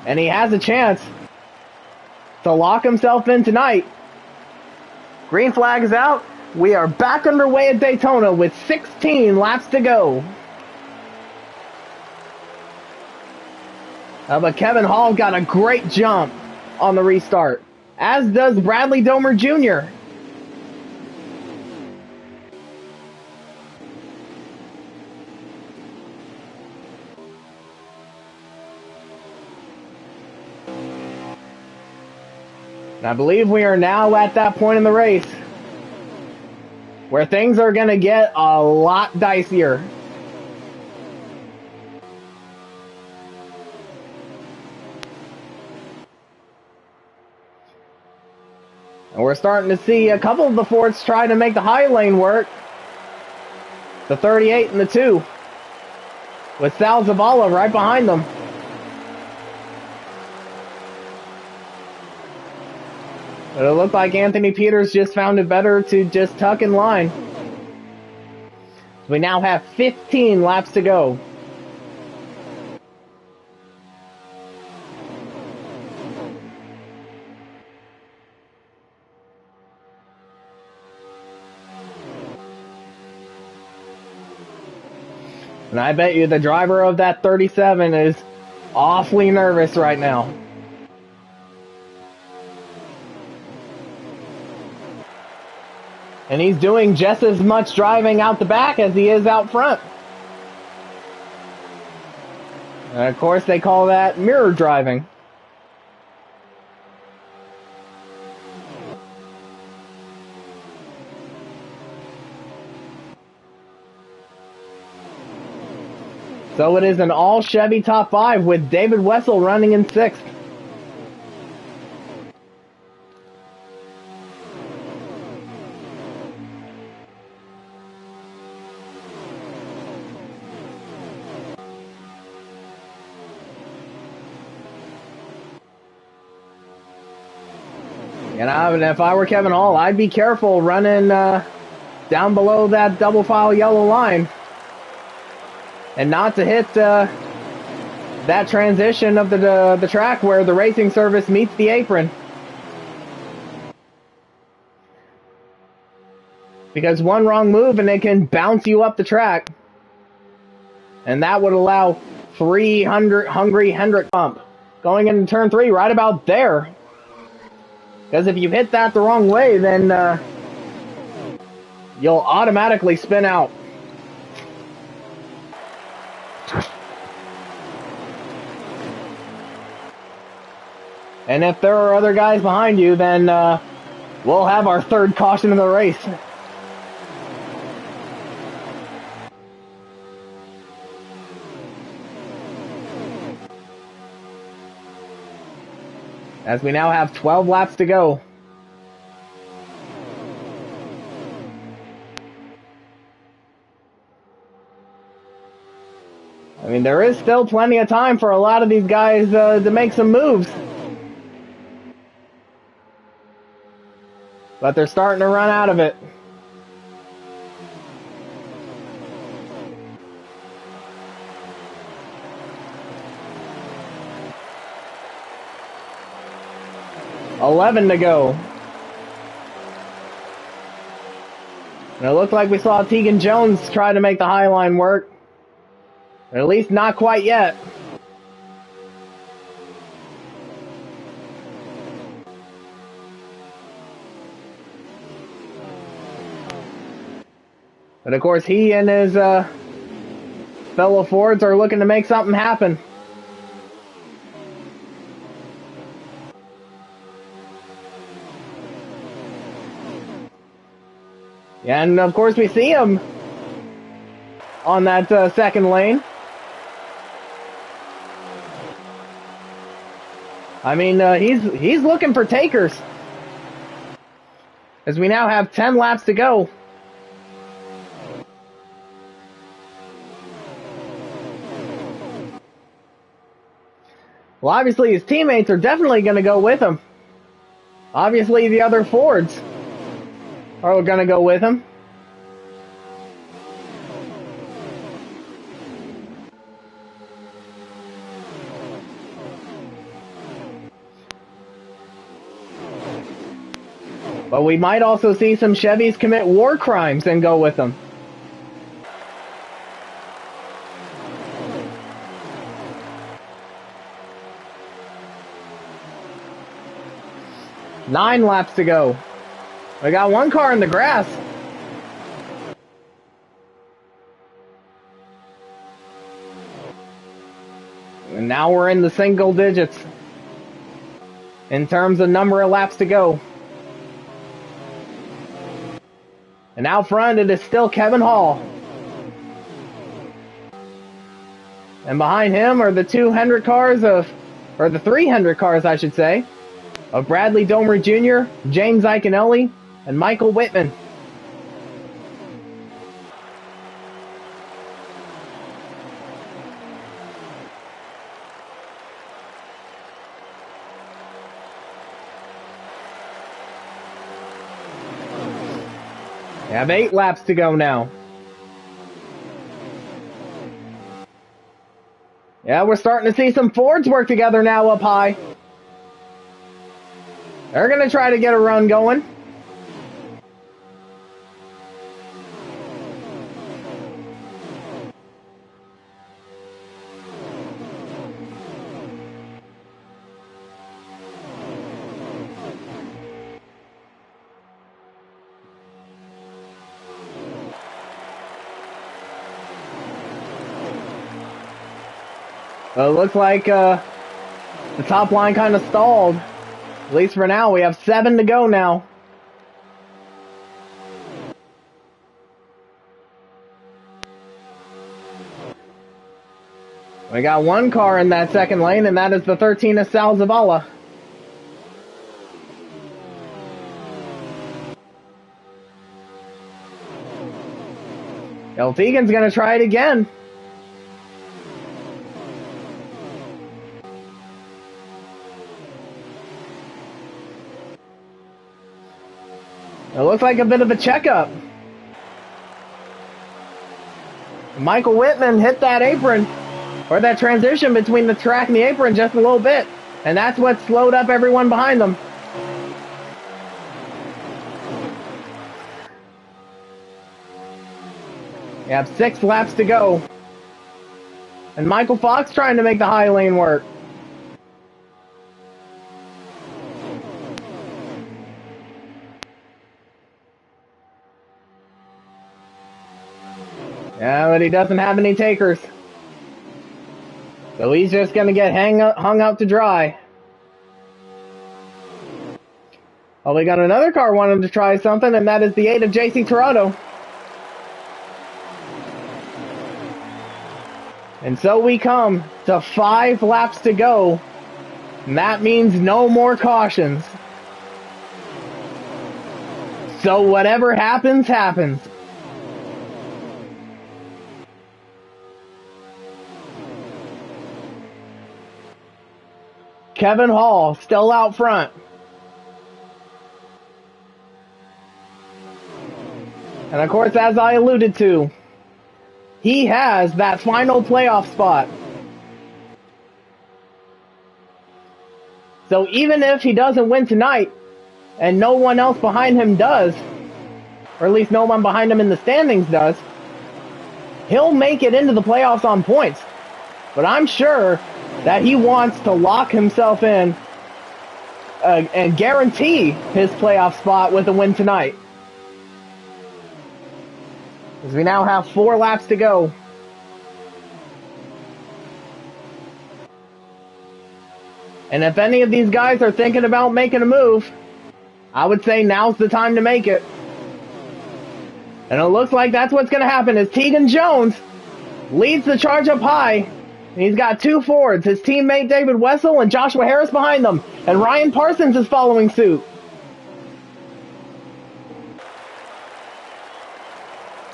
And he has a chance to lock himself in tonight. Green flag is out. We are back underway at Daytona with 16 laps to go. But Kevin Hall got a great jump on the restart, as does Bradley Domer Jr. And I believe we are now at that point in the race where things are going to get a lot dicier. And we're starting to see a couple of the Fords try to make the high lane work. The 38 and the 2. With Sal Zavala right behind them. But it looked like Anthony Peters just found it better to just tuck in line. We now have 15 laps to go. And I bet you the driver of that 37 is awfully nervous right now. And he's doing just as much driving out the back as he is out front. And of course, they call that mirror driving. So it is an all Chevy top 5 with David Wessel running in 6th. And if I were Kevin Hall, I'd be careful running down below that double file yellow line. And not to hit that transition of the track where the racing surface meets the apron. Because one wrong move and it can bounce you up the track. And that would allow 300 hungry Hendrick bump. Going into turn 3 right about there. Because if you hit that the wrong way, then you'll automatically spin out. And if there are other guys behind you, then we'll have our 3rd caution of the race. As we now have 12 laps to go. I mean, there is still plenty of time for a lot of these guys to make some moves. But they're starting to run out of it. $11 to go. And it looked like we saw Tegan Jones try to make the high line work. At least not quite yet. But of course, he and his fellow Fords are looking to make something happen. Yeah, and of course we see him on that second lane. I mean, he's looking for takers. As we now have 10 laps to go. Well, obviously his teammates are definitely going to go with him. Obviously the other Fords are going to go with him. But we might also see some Chevys commit war crimes and go with them. Nine laps to go. We got one car in the grass. And now we're in the single digits in terms of number of laps to go. And out front it is still Kevin Hall. And behind him are the 200 cars or the 300 cars I should say, of Bradley Domer Jr., James Iconelli, and Michael Whitman. We have 8 laps to go now. Yeah, we're starting to see some Fords work together now up high. They're going to try to get a run going. It looks like the top line kind of stalled. At least for now. We have 7 to go now. We got 1 car in that second lane, and that is the 13 of Sal Zavala. El Tegan's going to try it again. It looks like a bit of a checkup. Michael Whitman hit that apron, or that transition between the track and the apron just a little bit, and that's what slowed up everyone behind them. We have 6 laps to go. And Michael Fox trying to make the high lane work. Yeah, but he doesn't have any takers. So he's just going to get hung out to dry. Oh, we got another car wanting to try something, and that is the 8 of JC Toronto. And so we come to 5 laps to go. And that means no more cautions. So whatever happens, happens. Kevin Hall still out front. And of course, as I alluded to, he has that final playoff spot. So even if he doesn't win tonight, and no one else behind him does, or at least no one behind him in the standings does, he'll make it into the playoffs on points. But I'm sure that he wants to lock himself in and guarantee his playoff spot with a win tonight. As we now have 4 laps to go. And if any of these guys are thinking about making a move, I would say now's the time to make it. And it looks like that's what's going to happen as Tegan Jones leads the charge up high. He's got 2 Fords, his teammate David Wessel and Joshua Harris behind them. And Ryan Parsons is following suit.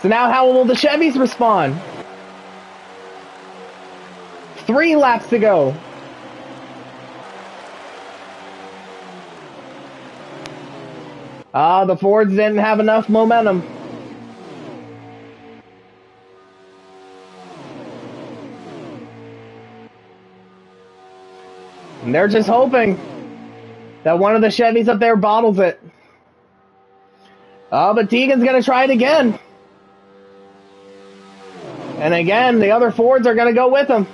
So now how will the Chevys respond? 3 laps to go. The Fords didn't have enough momentum. And they're just hoping that one of the Chevys up there bottles it. But Tegan's going to try it again. And again, the other Fords are going to go with him.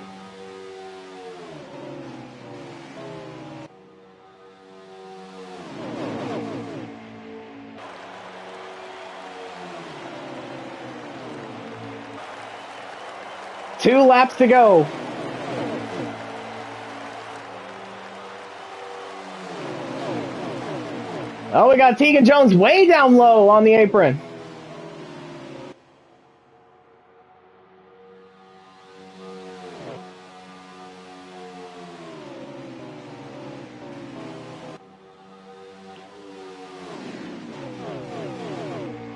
Two laps to go. Oh, we got Tegan Jones way down low on the apron.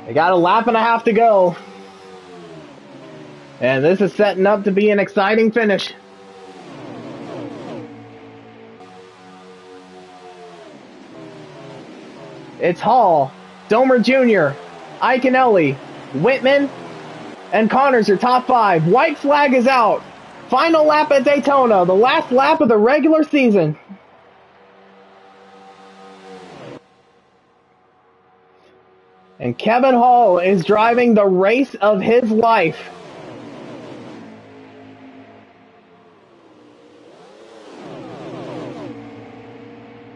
They got a lap and a half to go. And this is setting up to be an exciting finish. It's Hall, Domer Jr., Iconelli, Whitman, and Connors, your top 5. White flag is out. Final lap at Daytona, the last lap of the regular season. And Kevin Hall is driving the race of his life.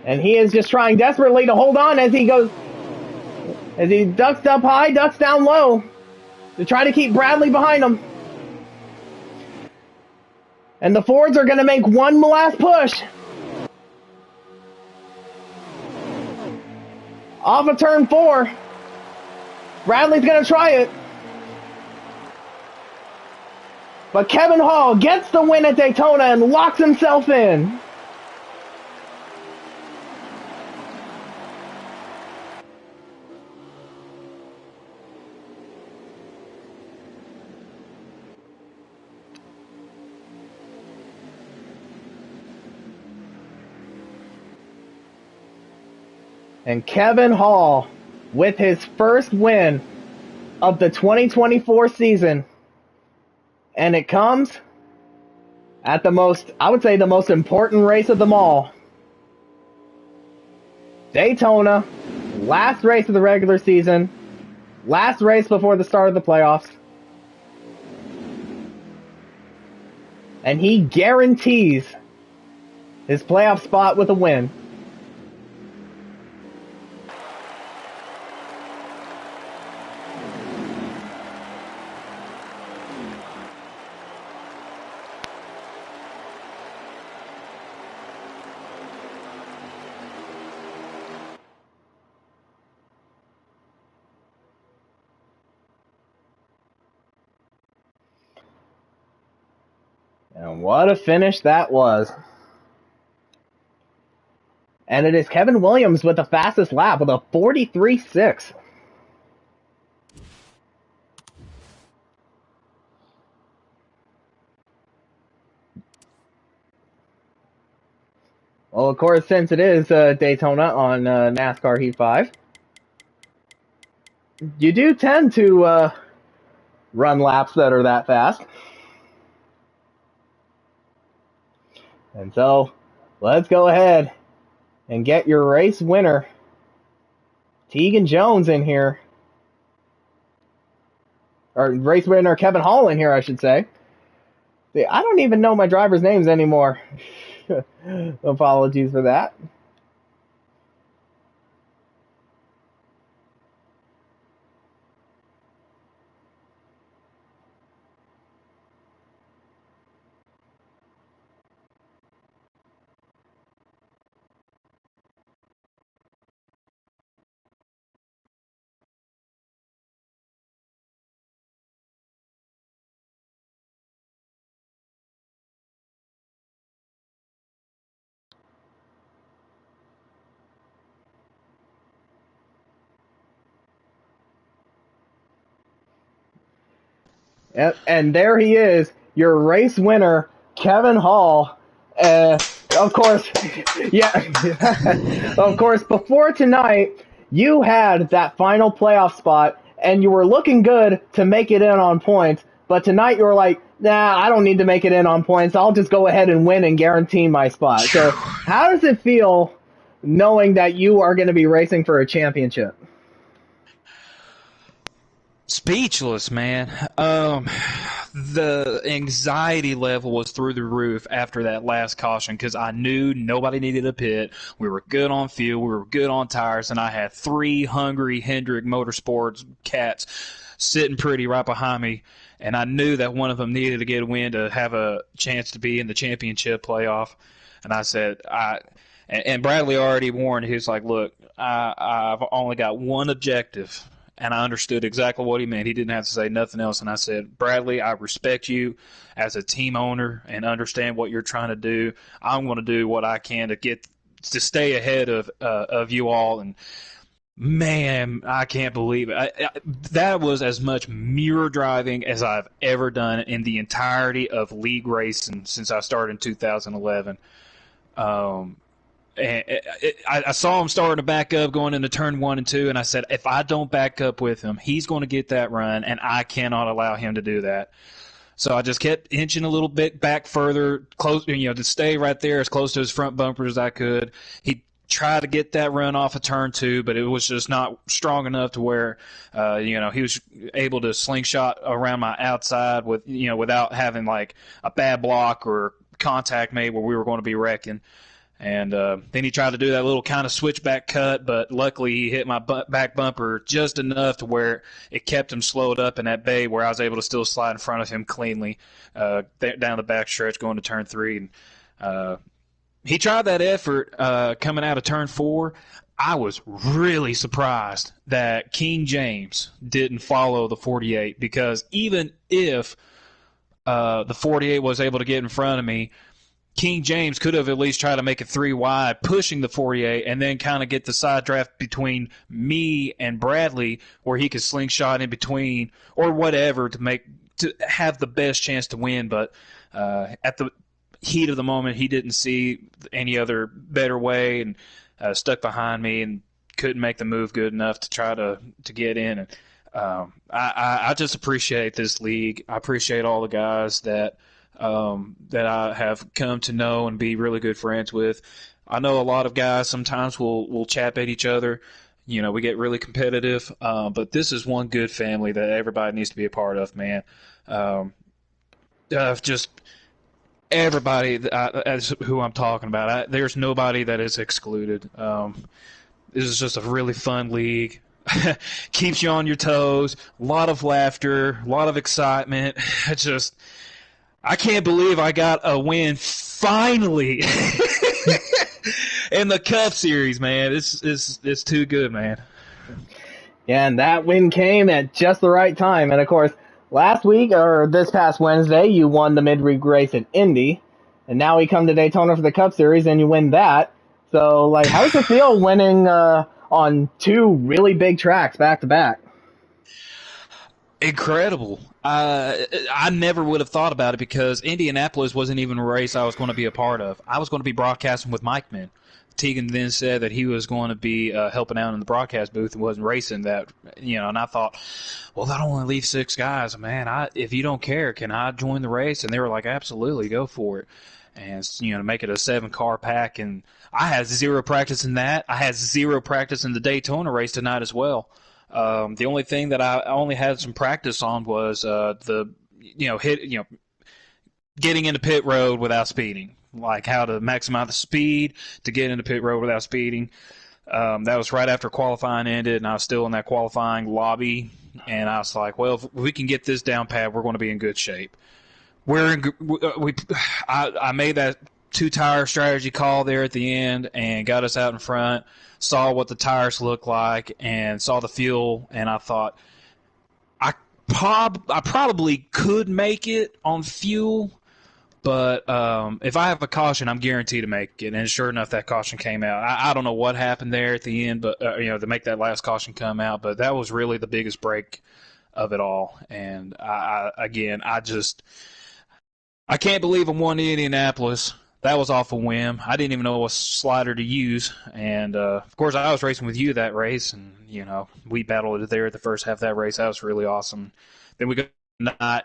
And he is just trying desperately to hold on as he ducks up high, ducks down low to try to keep Bradley behind him. And the Fords are going to make one last push. Off of turn 4. Bradley's going to try it. But Kevin Hall gets the win at Daytona and locks himself in. And Kevin Hall, with his first win of the 2024 season, and it comes at the most important race of them all. Daytona, last race of the regular season, last race before the start of the playoffs. And he guarantees his playoff spot with a win. And what a finish that was. And it is Kevin Williams with the fastest lap with a 43.6. Well, of course, since it is Daytona on NASCAR Heat 5, you do tend to run laps that are that fast. And so, let's go ahead and get your race winner, Tegan Jones, in here. Or race winner Kevin Hall in here, I should say. See, I don't even know my drivers' names anymore. Apologies for that. Yep, and there he is, your race winner, Kevin Hall. Of course, yeah, of course, before tonight, you had that final playoff spot, and you were looking good to make it in on points, but tonight you were like, nah, I don't need to make it in on points, I'll just go ahead and win and guarantee my spot. So, how does it feel knowing that you are going to be racing for a championship? Speechless, man. The anxiety level was through the roof after that last caution because I knew nobody needed a pit. We were good on fuel. We were good on tires. And I had 3 hungry Hendrick Motorsports cats sitting pretty right behind me. And I knew that one of them needed to get a win to have a chance to be in the championship playoff. And I said, and Bradley already warned. He was like, look, I've only got one objective. And I understood exactly what he meant. He didn't have to say nothing else. And I said, Bradley, I respect you as a team owner and understand what you're trying to do. I'm going to do what I can to stay ahead of you all. And man, I can't believe it. That was as much mirror driving as I've ever done in the entirety of league racing since I started in 2011. And I saw him starting to back up going into turn 1 and 2, and I said, if I don't back up with him, he's going to get that run, and I cannot allow him to do that. So I just kept inching a little bit back further, close, to stay right there as close to his front bumper as I could. He tried to get that run off of turn 2, but it was just not strong enough to where, he was able to slingshot around my outside without having like a bad block or contact made where we were going to be wrecking. And then he tried to do that little kind of switchback cut, but luckily he hit my back bumper just enough to where it kept him slowed up in that bay where I was able to still slide in front of him cleanly down the back stretch going to turn 3. And he tried that effort coming out of turn 4. I was really surprised that King James didn't follow the 48, because even if the 48 was able to get in front of me, King James could have at least tried to make it 3 wide, pushing the 48, and then kind of get the side draft between me and Bradley where he could slingshot in between or whatever to have the best chance to win. But at the heat of the moment, he didn't see any other better way and stuck behind me and couldn't make the move good enough to try to get in. And I just appreciate this league. I appreciate all the guys that I have come to know and be really good friends with. I know a lot of guys sometimes will chap at each other. We get really competitive, but this is one good family that everybody needs to be a part of, man. Just everybody as who I'm talking about. There's nobody that is excluded. This is just a really fun league. Keeps you on your toes. A lot of laughter, a lot of excitement. I can't believe I got a win finally in the Cup Series, man. It's too good, man. Yeah, and that win came at just the right time. And of course, last week or this past Wednesday, you won the midweek race at Indy, and now we come to Daytona for the Cup Series, and you win that. So, how does it feel winning on 2 really big tracks back to back? Incredible. I never would have thought about it because Indianapolis wasn't even a race I was going to be a part of. I was going to be broadcasting with Mike Min. Tegan then said that he was going to be helping out in the broadcast booth and wasn't racing that, and I thought, well, that only leaves 6 guys. Man, if you don't care, can I join the race? And they were like, absolutely, go for it. And, to make it a 7-car pack. And I had 0 practice in that. I had 0 practice in the Daytona race tonight as well. The only thing that I only had some practice on was getting into pit road without speeding, like how to maximize the speed to get into pit road without speeding. That was right after qualifying ended, and I was still in that qualifying lobby. And I was like, well, if we can get this down pat, we're going to be in good shape. I made that 2-tire strategy call there at the end and got us out in front. Saw what the tires looked like and saw the fuel, and I thought I probably could make it on fuel, but if I have a caution, I'm guaranteed to make it. And sure enough, that caution came out. I don't know what happened there at the end, but to make that last caution come out, but that was really the biggest break of it all. And I can't believe I won Indianapolis. That was off a whim. I didn't even know what slider to use. And, of course, I was racing with you that race, and, we battled it there at the first half of that race. That was really awesome. Then we got night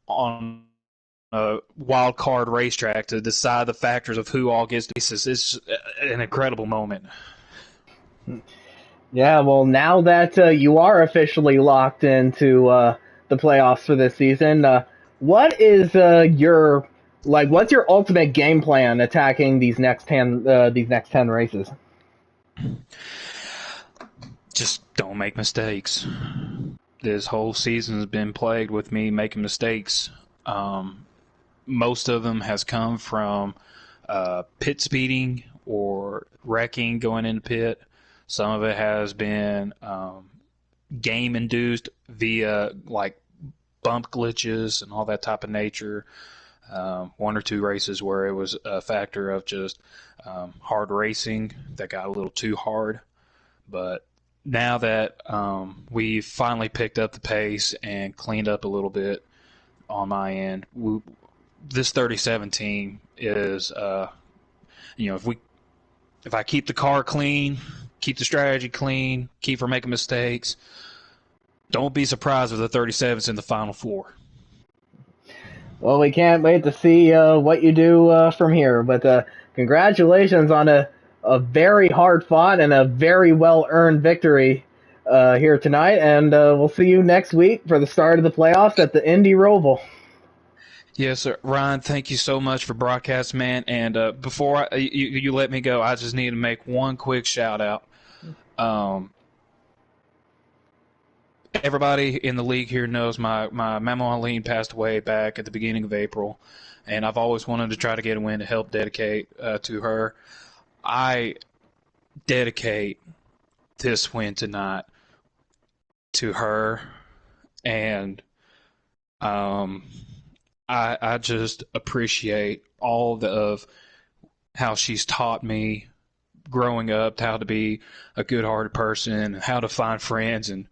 on a wild card racetrack to decide the factors of who all gets to races. It's an incredible moment. Yeah, well, now that you are officially locked into the playoffs for this season, what is what's your ultimate game plan attacking these next 10 races? Just don't make mistakes. This whole season has been plagued with me making mistakes. Most of them has come from pit speeding or wrecking going into pit. Some of it has been game induced via bump glitches and all that type of nature. 1 or 2 races where it was a factor of just hard racing that got a little too hard. But now that we've finally picked up the pace and cleaned up a little bit on my end, this 37 team is, if we if I keep the car clean, keep the strategy clean, keep from making mistakes, don't be surprised if the 37's in the Final Four. Well, we can't wait to see what you do from here. But congratulations on a very hard fought and a very well earned victory here tonight. And we'll see you next week for the start of the playoffs at the Indy Roval. Yes, sir. Ryan, thank you so much for broadcast, man. And before you let me go, I just need to make one quick shout out. Everybody in the league here knows my Mama Eileen passed away back at the beginning of April, and I've always wanted to try to get a win to help dedicate to her. I dedicate this win tonight to her, and I just appreciate all of how she's taught me growing up how to be a good-hearted person, how to find friends, and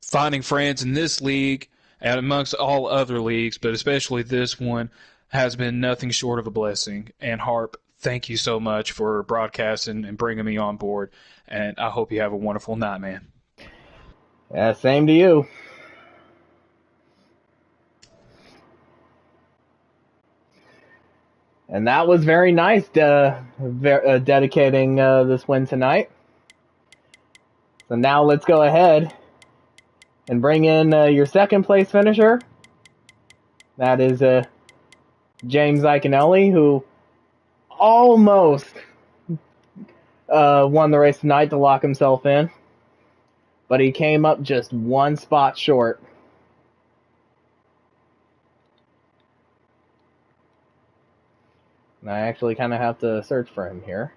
finding friends in this league and amongst all other leagues, but especially this one, has been nothing short of a blessing. And Harp, thank you so much for broadcasting and bringing me on board. And I hope you have a wonderful night, man. Yeah, same to you. And that was very nice, dedicating this win tonight. So now let's go ahead and bring in your second place finisher. That is James Iconelli, who almost won the race tonight to lock himself in, but he came up just one spot short. And I actually kind of have to search for him here.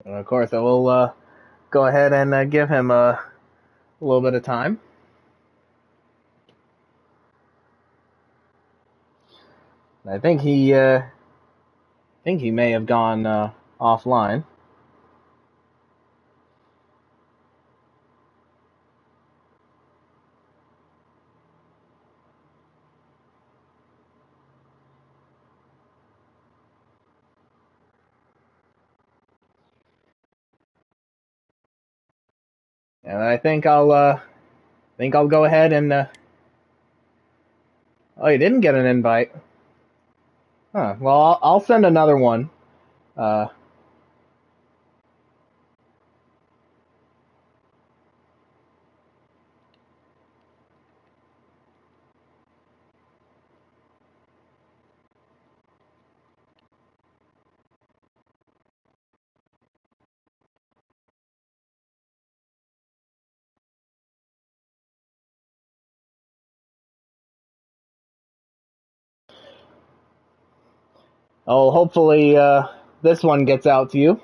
And of course, I will go ahead and give him a little bit of time. I think he may have gone offline. And I think I'll go ahead and oh, he didn't get an invite. Huh. Well, I'll send another one. Oh, hopefully this one gets out to you.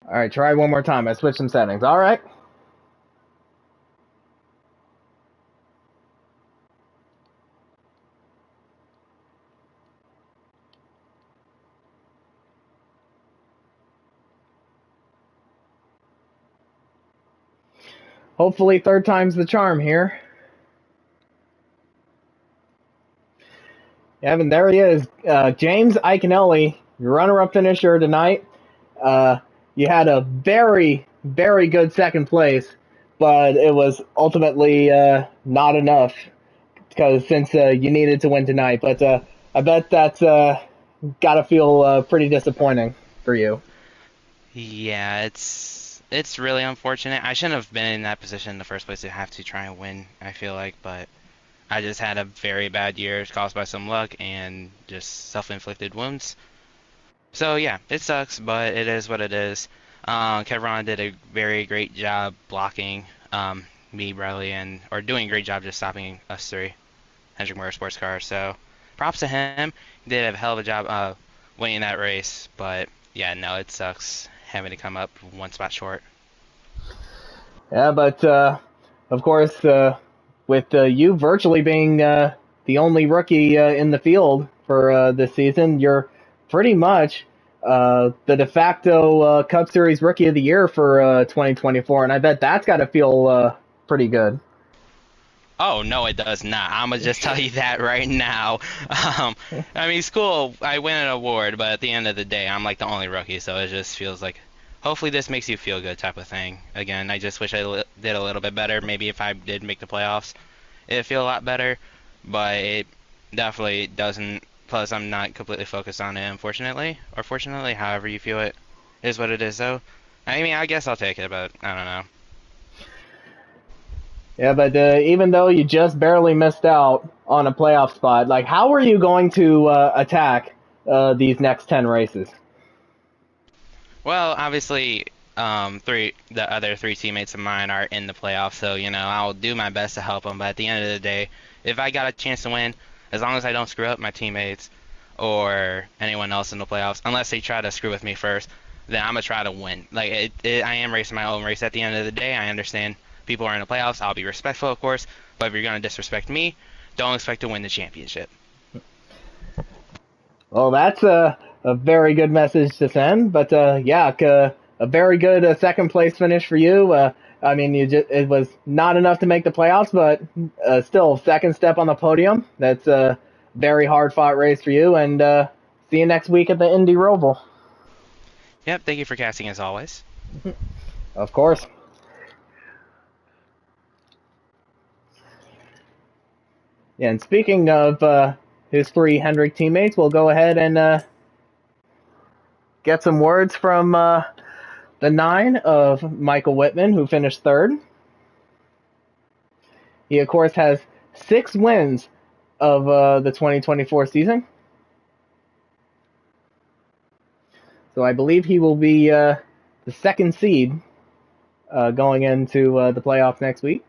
All right, try one more time. I switched some settings. All right. Hopefully, third time's the charm here. Yeah, and there he is, James Iconelli, your runner-up finisher tonight. You had a very, very good second place, but it was ultimately not enough because since you needed to win tonight. But I bet that's got to feel pretty disappointing for you. Yeah, it's really unfortunate. I shouldn't have been in that position in the first place to have to try and win, I feel like, but I just had a very bad year caused by some luck and just self-inflicted wounds. So yeah, it sucks, but it is what it is. Kevron did a very great job blocking me, Bradley, or doing a great job just stopping us three, Hendrick Motorsports cars. So props to him. He did a hell of a job winning that race, but yeah, no, it sucks having to come up one spot short. Yeah, but of course, with you virtually being the only rookie in the field for this season, you're pretty much the de facto Cup Series Rookie of the Year for 2024, and I bet that's got to feel pretty good. Oh, no, it does not. I'm gonna just tell you that right now. I mean, it's cool. I win an award, but at the end of the day, I'm like the only rookie, so it just feels like, hopefully this makes you feel good type of thing. Again, I just wish I did a little bit better. Maybe if I did make the playoffs, it'd feel a lot better, but it definitely doesn't. Plus, I'm not completely focused on it, unfortunately, or fortunately, however you feel it is what it is, though. I mean, I guess I'll take it, but I don't know. Yeah, but even though you just barely missed out on a playoff spot, like how are you going to attack these next 10 races? Well, obviously, the other three teammates of mine are in the playoffs, so I'll do my best to help them. But at the end of the day, if I got a chance to win, as long as I don't screw up my teammates or anyone else in the playoffs, unless they try to screw with me first, then I'm gonna try to win. Like I am racing my own race. At the end of the day, I understand people are in the playoffs. I'll be respectful, of course, but if you're gonna disrespect me, don't expect to win the championship. Well, that's a very good message to send. But yeah, a very good second place finish for you. I mean, it was not enough to make the playoffs, but still second step on the podium. That's a very hard fought race for you. And see you next week at the Indy Roval. Yep, thank you for casting as always. Of course. Yeah, and speaking of his three Hendrick teammates, we'll go ahead and get some words from the 9 of Michael Whitman, who finished third. He, of course, has 6 wins of the 2024 season. So I believe he will be the second seed going into the playoffs next week.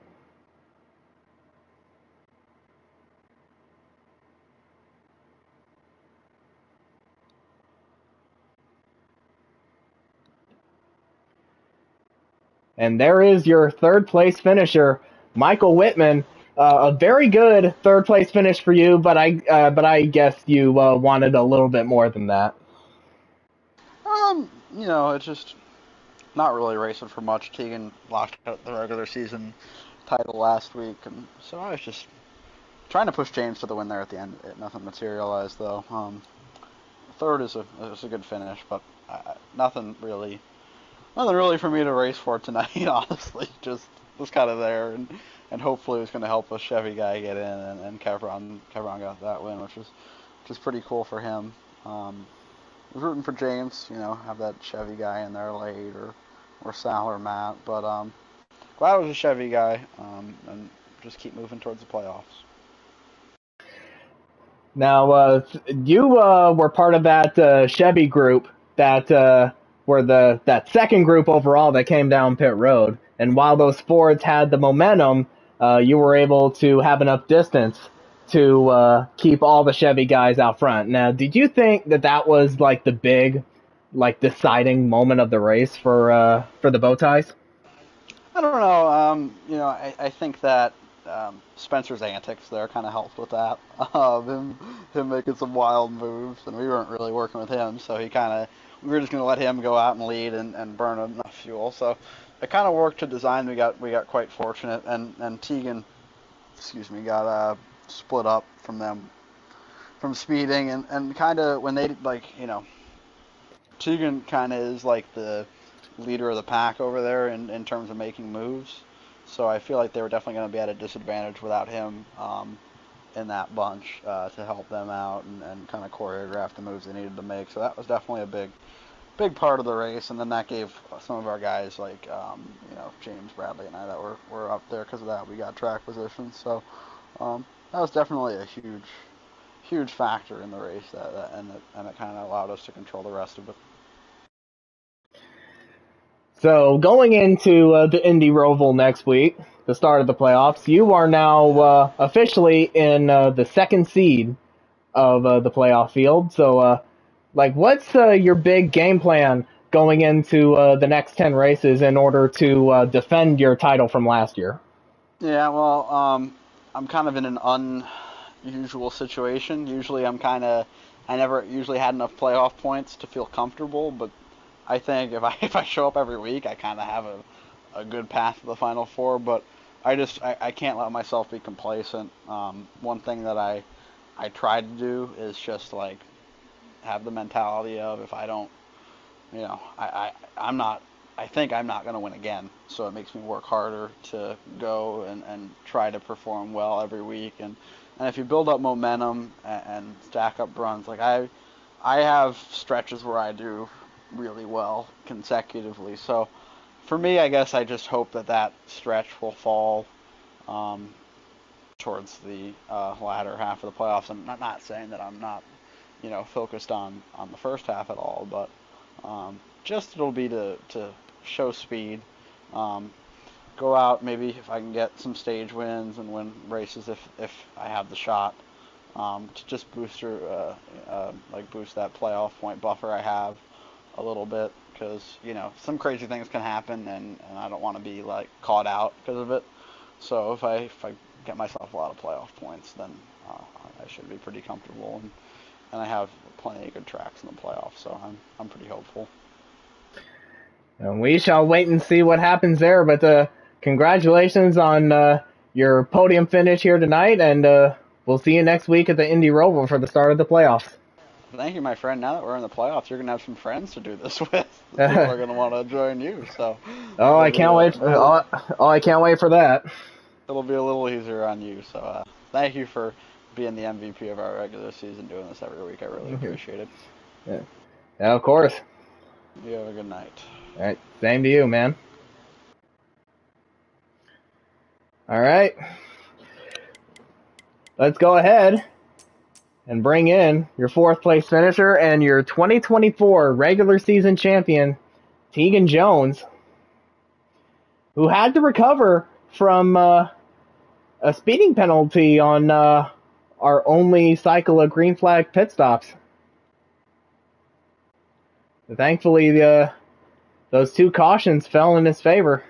And there is your third place finisher, Michael Whitman. A very good third place finish for you, but I guess you wanted a little bit more than that. It's just not really racing for much. Tegan locked out the regular season title last week, and so I was just trying to push James to the win there at the end. Nothing materialized though. Third is a good finish, but nothing really for me to race for tonight. Honestly, just was kind of there, and hopefully it was going to help a Chevy guy get in, and Kevron got that win, which is pretty cool for him. I was rooting for James, have that Chevy guy in there late, or Sal or Matt, but glad it was a Chevy guy, and just keep moving towards the playoffs. Now, you were part of that Chevy group that were that second group overall that came down pit road. And while those Fords had the momentum, you were able to have enough distance to keep all the Chevy guys out front. Now, did you think that was like the big, like deciding moment of the race for the bow ties? I don't know. I think that Spencer's antics there kind of helped with that. Him making some wild moves, and we weren't really working with him, so we were just gonna let him go out and lead and burn enough fuel. So it kind of worked to design. We got quite fortunate, and Tegan, got split up from them from speeding, and kind of when they Tegan kind of is like the leader of the pack over there in terms of making moves. So I feel like they were definitely going to be at a disadvantage without him in that bunch to help them out and kind of choreograph the moves they needed to make. So that was definitely a big part of the race, and then that gave some of our guys like James, Bradley, and I that were up there because of that. We got track positions, so that was definitely a huge factor in the race. And it kind of allowed us to control the rest of it. So going into the Indy Roval next week, the start of the playoffs, you are now officially in the second seed of the playoff field. So, what's your big game plan going into the next 10 races in order to defend your title from last year? Yeah, well, I'm kind of in an unusual situation. Usually I never usually had enough playoff points to feel comfortable, but I think if I show up every week, I kind of have a good path to the Final Four, but I can't let myself be complacent. One thing that I try to do is just like have the mentality of if I don't, I think I'm not going to win again, so it makes me work harder to go and try to perform well every week. And if you build up momentum and stack up runs, like I have stretches where I do really well consecutively. So for me, I guess I just hope that stretch will fall towards the latter half of the playoffs. I'm not saying that I'm not, focused on the first half at all, but just it'll be to show speed, go out maybe if I can get some stage wins and win races if I have the shot, to just boost that playoff point buffer I have a little bit, because some crazy things can happen and I don't want to be like caught out because of it. So if I get myself a lot of playoff points, then I should be pretty comfortable, and I have plenty of good tracks in the playoffs, so I'm pretty hopeful. And we shall wait and see what happens there, but congratulations on your podium finish here tonight, and we'll see you next week at the Indy Roval for the start of the playoffs. Thank you, my friend. Now that we're in the playoffs, you're going to have some friends to do this with. People are going to want to join you. So. I can't wait. I can't wait for that. It'll be a little easier on you. So thank you for being the MVP of our regular season, doing this every week. I really appreciate it. Yeah, of course. You have a good night. All right. Same to you, man. All right. Let's go ahead and bring in your fourth place finisher and your 2024 regular season champion, Tegan Jones, who had to recover from a speeding penalty on our only cycle of green flag pit stops. But thankfully, those two cautions fell in his favor.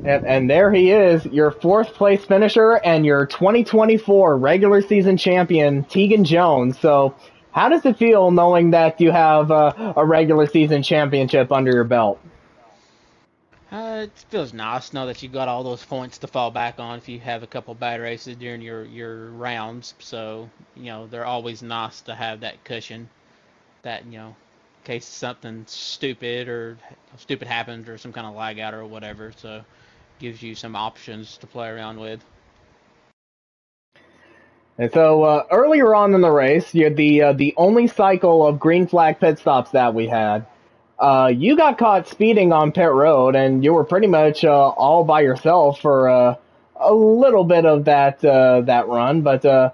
And there he is, your fourth place finisher and your 2024 regular season champion, Tegan Jones. So how does it feel knowing that you have a regular season championship under your belt? It feels nice to know that you've got all those points to fall back on if you have a couple bad races during your rounds. So, they're always nice to have that cushion that, in case something stupid happens or some kind of lag out or whatever. So gives you some options to play around with. And so earlier on in the race, you had the only cycle of green flag pit stops that we had. You got caught speeding on pit road, and you were pretty much all by yourself for a little bit of that run. But a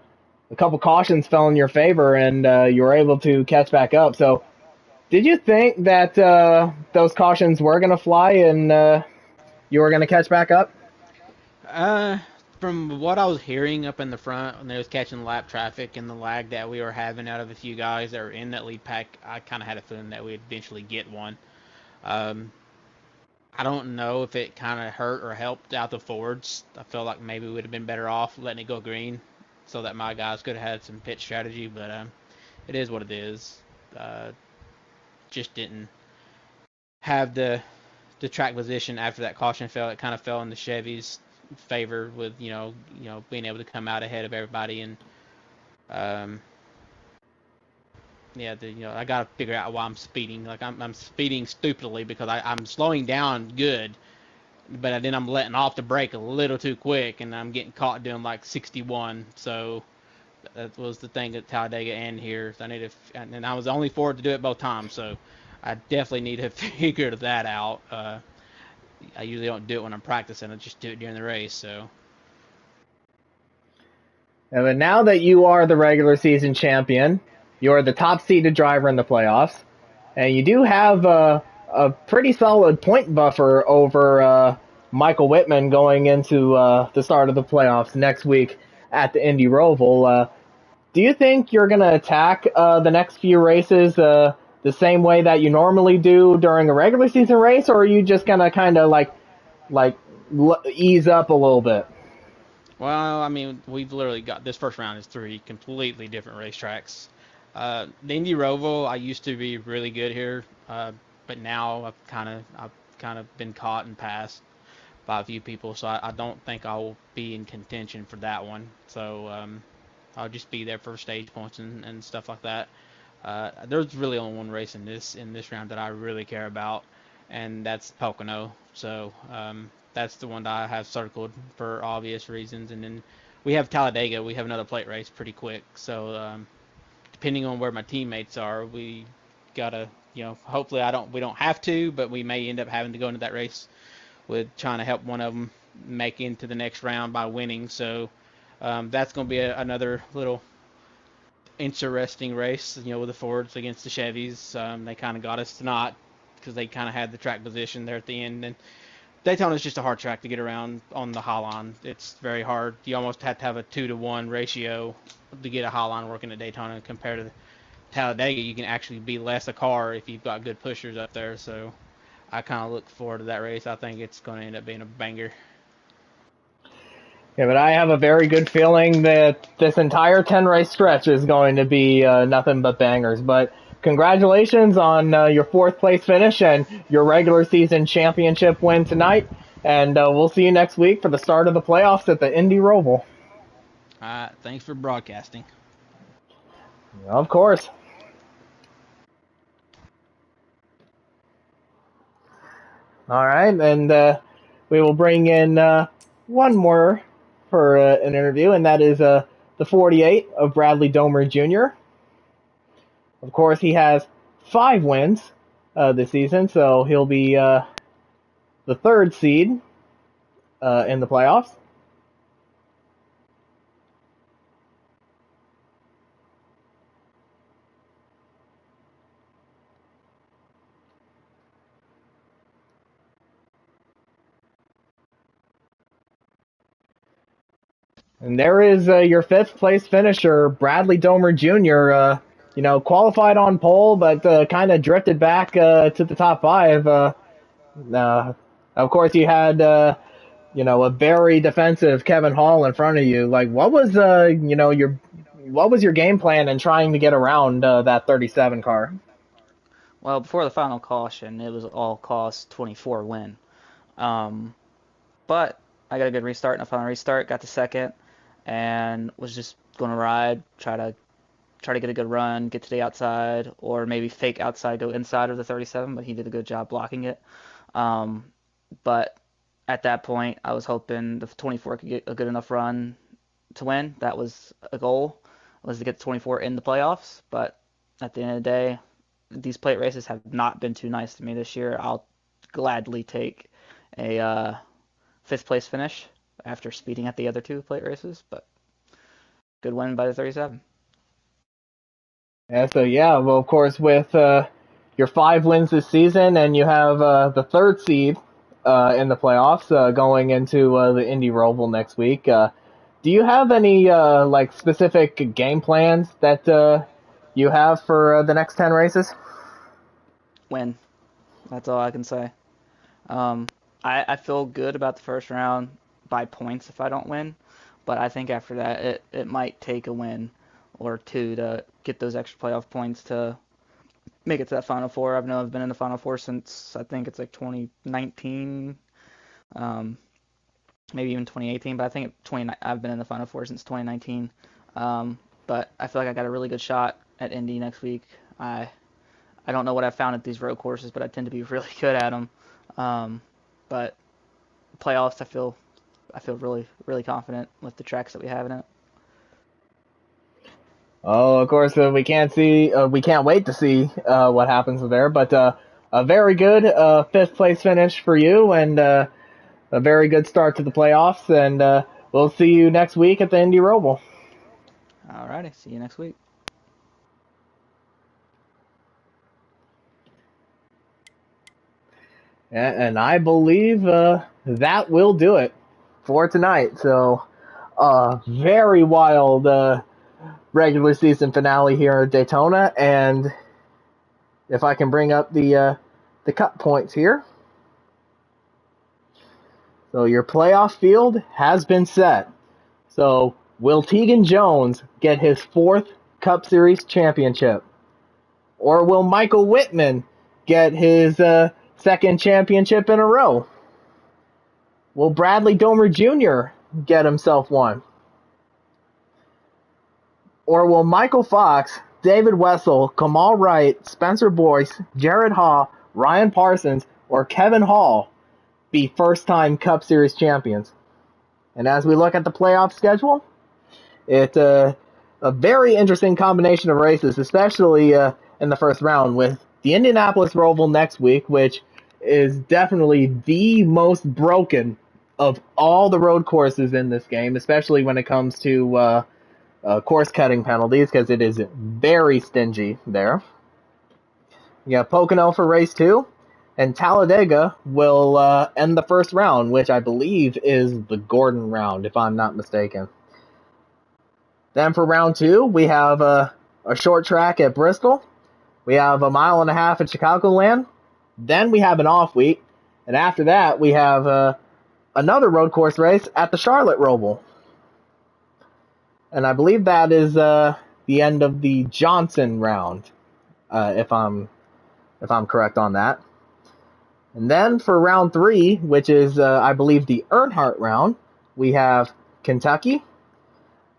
couple cautions fell in your favor, and you were able to catch back up. So, did you think that those cautions were going to fly and you were going to catch back up? From what I was hearing up in the front when they was catching lap traffic and the lag that we were having out of a few guys that were in that lead pack, I kind of had a feeling that we'd eventually get one. Um, I don't know if it kind of hurt or helped out the Fords. I feel like maybe we would have been better off letting it go green so that my guys could have had some pit strategy, but it is what it is. Uh, just didn't have the track position after that caution fell. It kind of fell in the Chevy's favor with being able to come out ahead of everybody and um, yeah, I got to figure out why I'm speeding. Like I'm speeding stupidly because I'm slowing down good, but then I'm letting off the brake a little too quick, and I'm getting caught doing like 61. So that was the thing at Talladega and here. So I need to, and I was only forward to do it both times. So I definitely need to figure that out. I usually don't do it when I'm practicing. I just do it during the race. So. But now that you are the regular season champion, you are the top seeded driver in the playoffs, and you do have a pretty solid point buffer over Michael Whitman going into the start of the playoffs next week at the Indy Roval. Do you think you're going to attack the next few races the same way that you normally do during a regular season race, or are you just going to kind of ease up a little bit? Well, I mean, we've literally got this first round is 3 completely different racetracks. The Indy Roval, I used to be really good here, but now I've kind of been caught and passed by a few people, so I don't think I will be in contention for that one. So I'll just be there for stage points and stuff like that. There's really only one race in this round that I really care about, and that's Pocono. So that's the one that I have circled for obvious reasons. And then we have Talladega. We have another plate race pretty quick. So depending on where my teammates are, we gotta, hopefully we don't have to, but we may end up having to go into that race with trying to help one of them make into the next round by winning. So that's going to be another little interesting race, with the Fords against the Chevys. They kind of got us tonight because they kind of had the track position there at the end. And Daytona is just a hard track to get around on the high line. It's very hard. You almost have to have a 2-to-1 ratio to get a high line working at Daytona compared to Talladega. You can actually be less a car if you've got good pushers up there. So I kind of look forward to that race. I think it's going to end up being a banger. Yeah, but I have a very good feeling that this entire 10-race stretch is going to be nothing but bangers. But congratulations on your 4th place finish and your regular season championship win tonight. And we'll see you next week for the start of the playoffs at the Indy Roval. Thanks for broadcasting. Of course. All right, and we will bring in one more for an interview, and that is the 48 of Bradley Domer Jr. Of course, he has 5 wins this season, so he'll be the 3rd seed in the playoffs. And there is your 5th place finisher, Bradley Domer Jr. Qualified on pole, but kind of drifted back to the top 5. Of course, you had a very defensive Kevin Hall in front of you. Like, what was your game plan in trying to get around that 37 car? Well, before the final caution, it was all cost 24 win. But I got a good restart and a final restart, got to 2nd, and was just going to ride, try to get a good run, get to the outside, or maybe fake outside, go inside of the 37, but he did a good job blocking it. But at that point, I was hoping the 24 could get a good enough run to win. That was a goal, was to get the 24 in the playoffs. But at the end of the day, these plate races have not been too nice to me this year. I'll gladly take a 5th place finish after speeding at the other 2 plate races, but good win by the 37. Yeah, well, of course, with your 5 wins this season, and you have the 3rd seed in the playoffs going into the Indy Roval next week. Do you have any like specific game plans that you have for the next 10 races? Win. That's all I can say. I feel good about the first round by points if I don't win, but I think after that it might take a win or two to get those extra playoff points to make it to that Final Four. I've been in the Final Four since I think it's like 2019, maybe even 2018, but I think I've been in the Final Four since 2019. But I feel like I got a really good shot at Indy next week. I don't know what I found at these road courses, but I tend to be really good at them. But playoffs, I feel really really confident with the tracks that we have in it. Oh, of course, we can't wait to see what happens there. But a very good fifth place finish for you, and a very good start to the playoffs. And we'll see you next week at the Indy Roval. Alrighty, see you next week. And I believe that will do it for tonight. So, very wild regular season finale here at Daytona. And if I can bring up the cut points here. So your playoff field has been set. So will Tegan Jones get his 4th Cup Series championship? Or will Michael Whitman get his 2nd championship in a row? Will Bradley Domer Jr. get himself one? Or will Michael Fox, David Wessel, Kamal Wright, Spencer Boyce, Jared Haw, Ryan Parsons, or Kevin Hall be first-time Cup Series champions? And as we look at the playoff schedule, it's a very interesting combination of races, especially in the first round, with the Indianapolis Roval next week, which is definitely the most broken of all the road courses in this game, especially when it comes to course cutting penalties, because it is very stingy there. You have Pocono for race 2, and Talladega will end the first round, which I believe is the Gordon round, if I'm not mistaken. Then for round 2, we have a short track at Bristol. We have a mile and a half at Chicagoland. Then we have an off week. And after that, we have another road course race at the Charlotte Roval. And I believe that is the end of the Johnson round, if I'm correct on that. And then for round 3, which is, I believe, the Earnhardt round, we have Kentucky,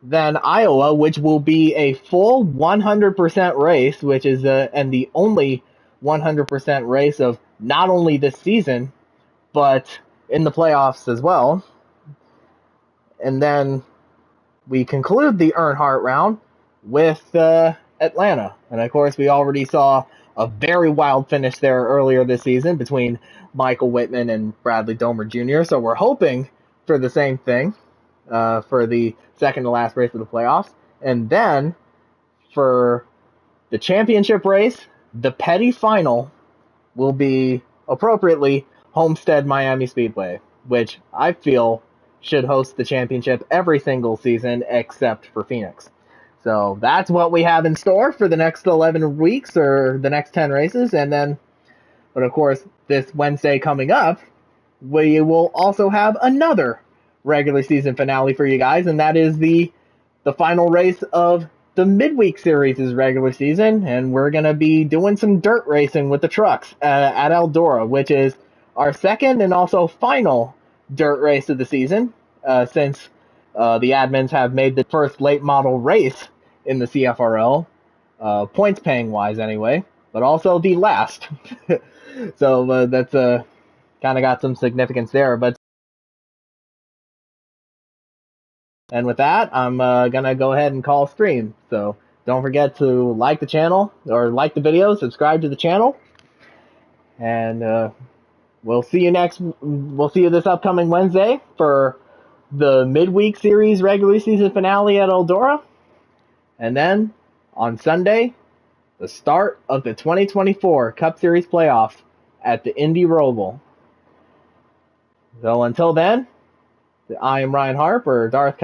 then Iowa, which will be a full 100% race, which is and the only 100% race of not only this season, but in the playoffs as well. And then we conclude the Earnhardt round with Atlanta. And of course, we already saw a very wild finish there earlier this season between Michael Whitman and Bradley Domer Jr. So we're hoping for the same thing for the second to last race of the playoffs. And then for the championship race, the Petty final will be appropriately Homestead Miami Speedway, which I feel should host the championship every single season except for Phoenix. So that's what we have in store for the next 11 weeks or the next 10 races. And then, but of course, this Wednesday coming up, we will also have another regular season finale for you guys, and that is the final race of the midweek series' regular season, and we're going to be doing some dirt racing with the trucks at Eldora, which is our second and also final dirt race of the season, since the admins have made the first late model race in the CFRL, points paying wise anyway, but also the last. So that's kind of got some significance there. And with that, I'm going to go ahead and call stream. So don't forget to like the channel, or like the video, subscribe to the channel. And we'll see you this upcoming Wednesday for the midweek series regular season finale at Eldora. And then on Sunday, the start of the 2024 Cup Series playoff at the Indy Roval. So until then, I am Ryan Harp or Darth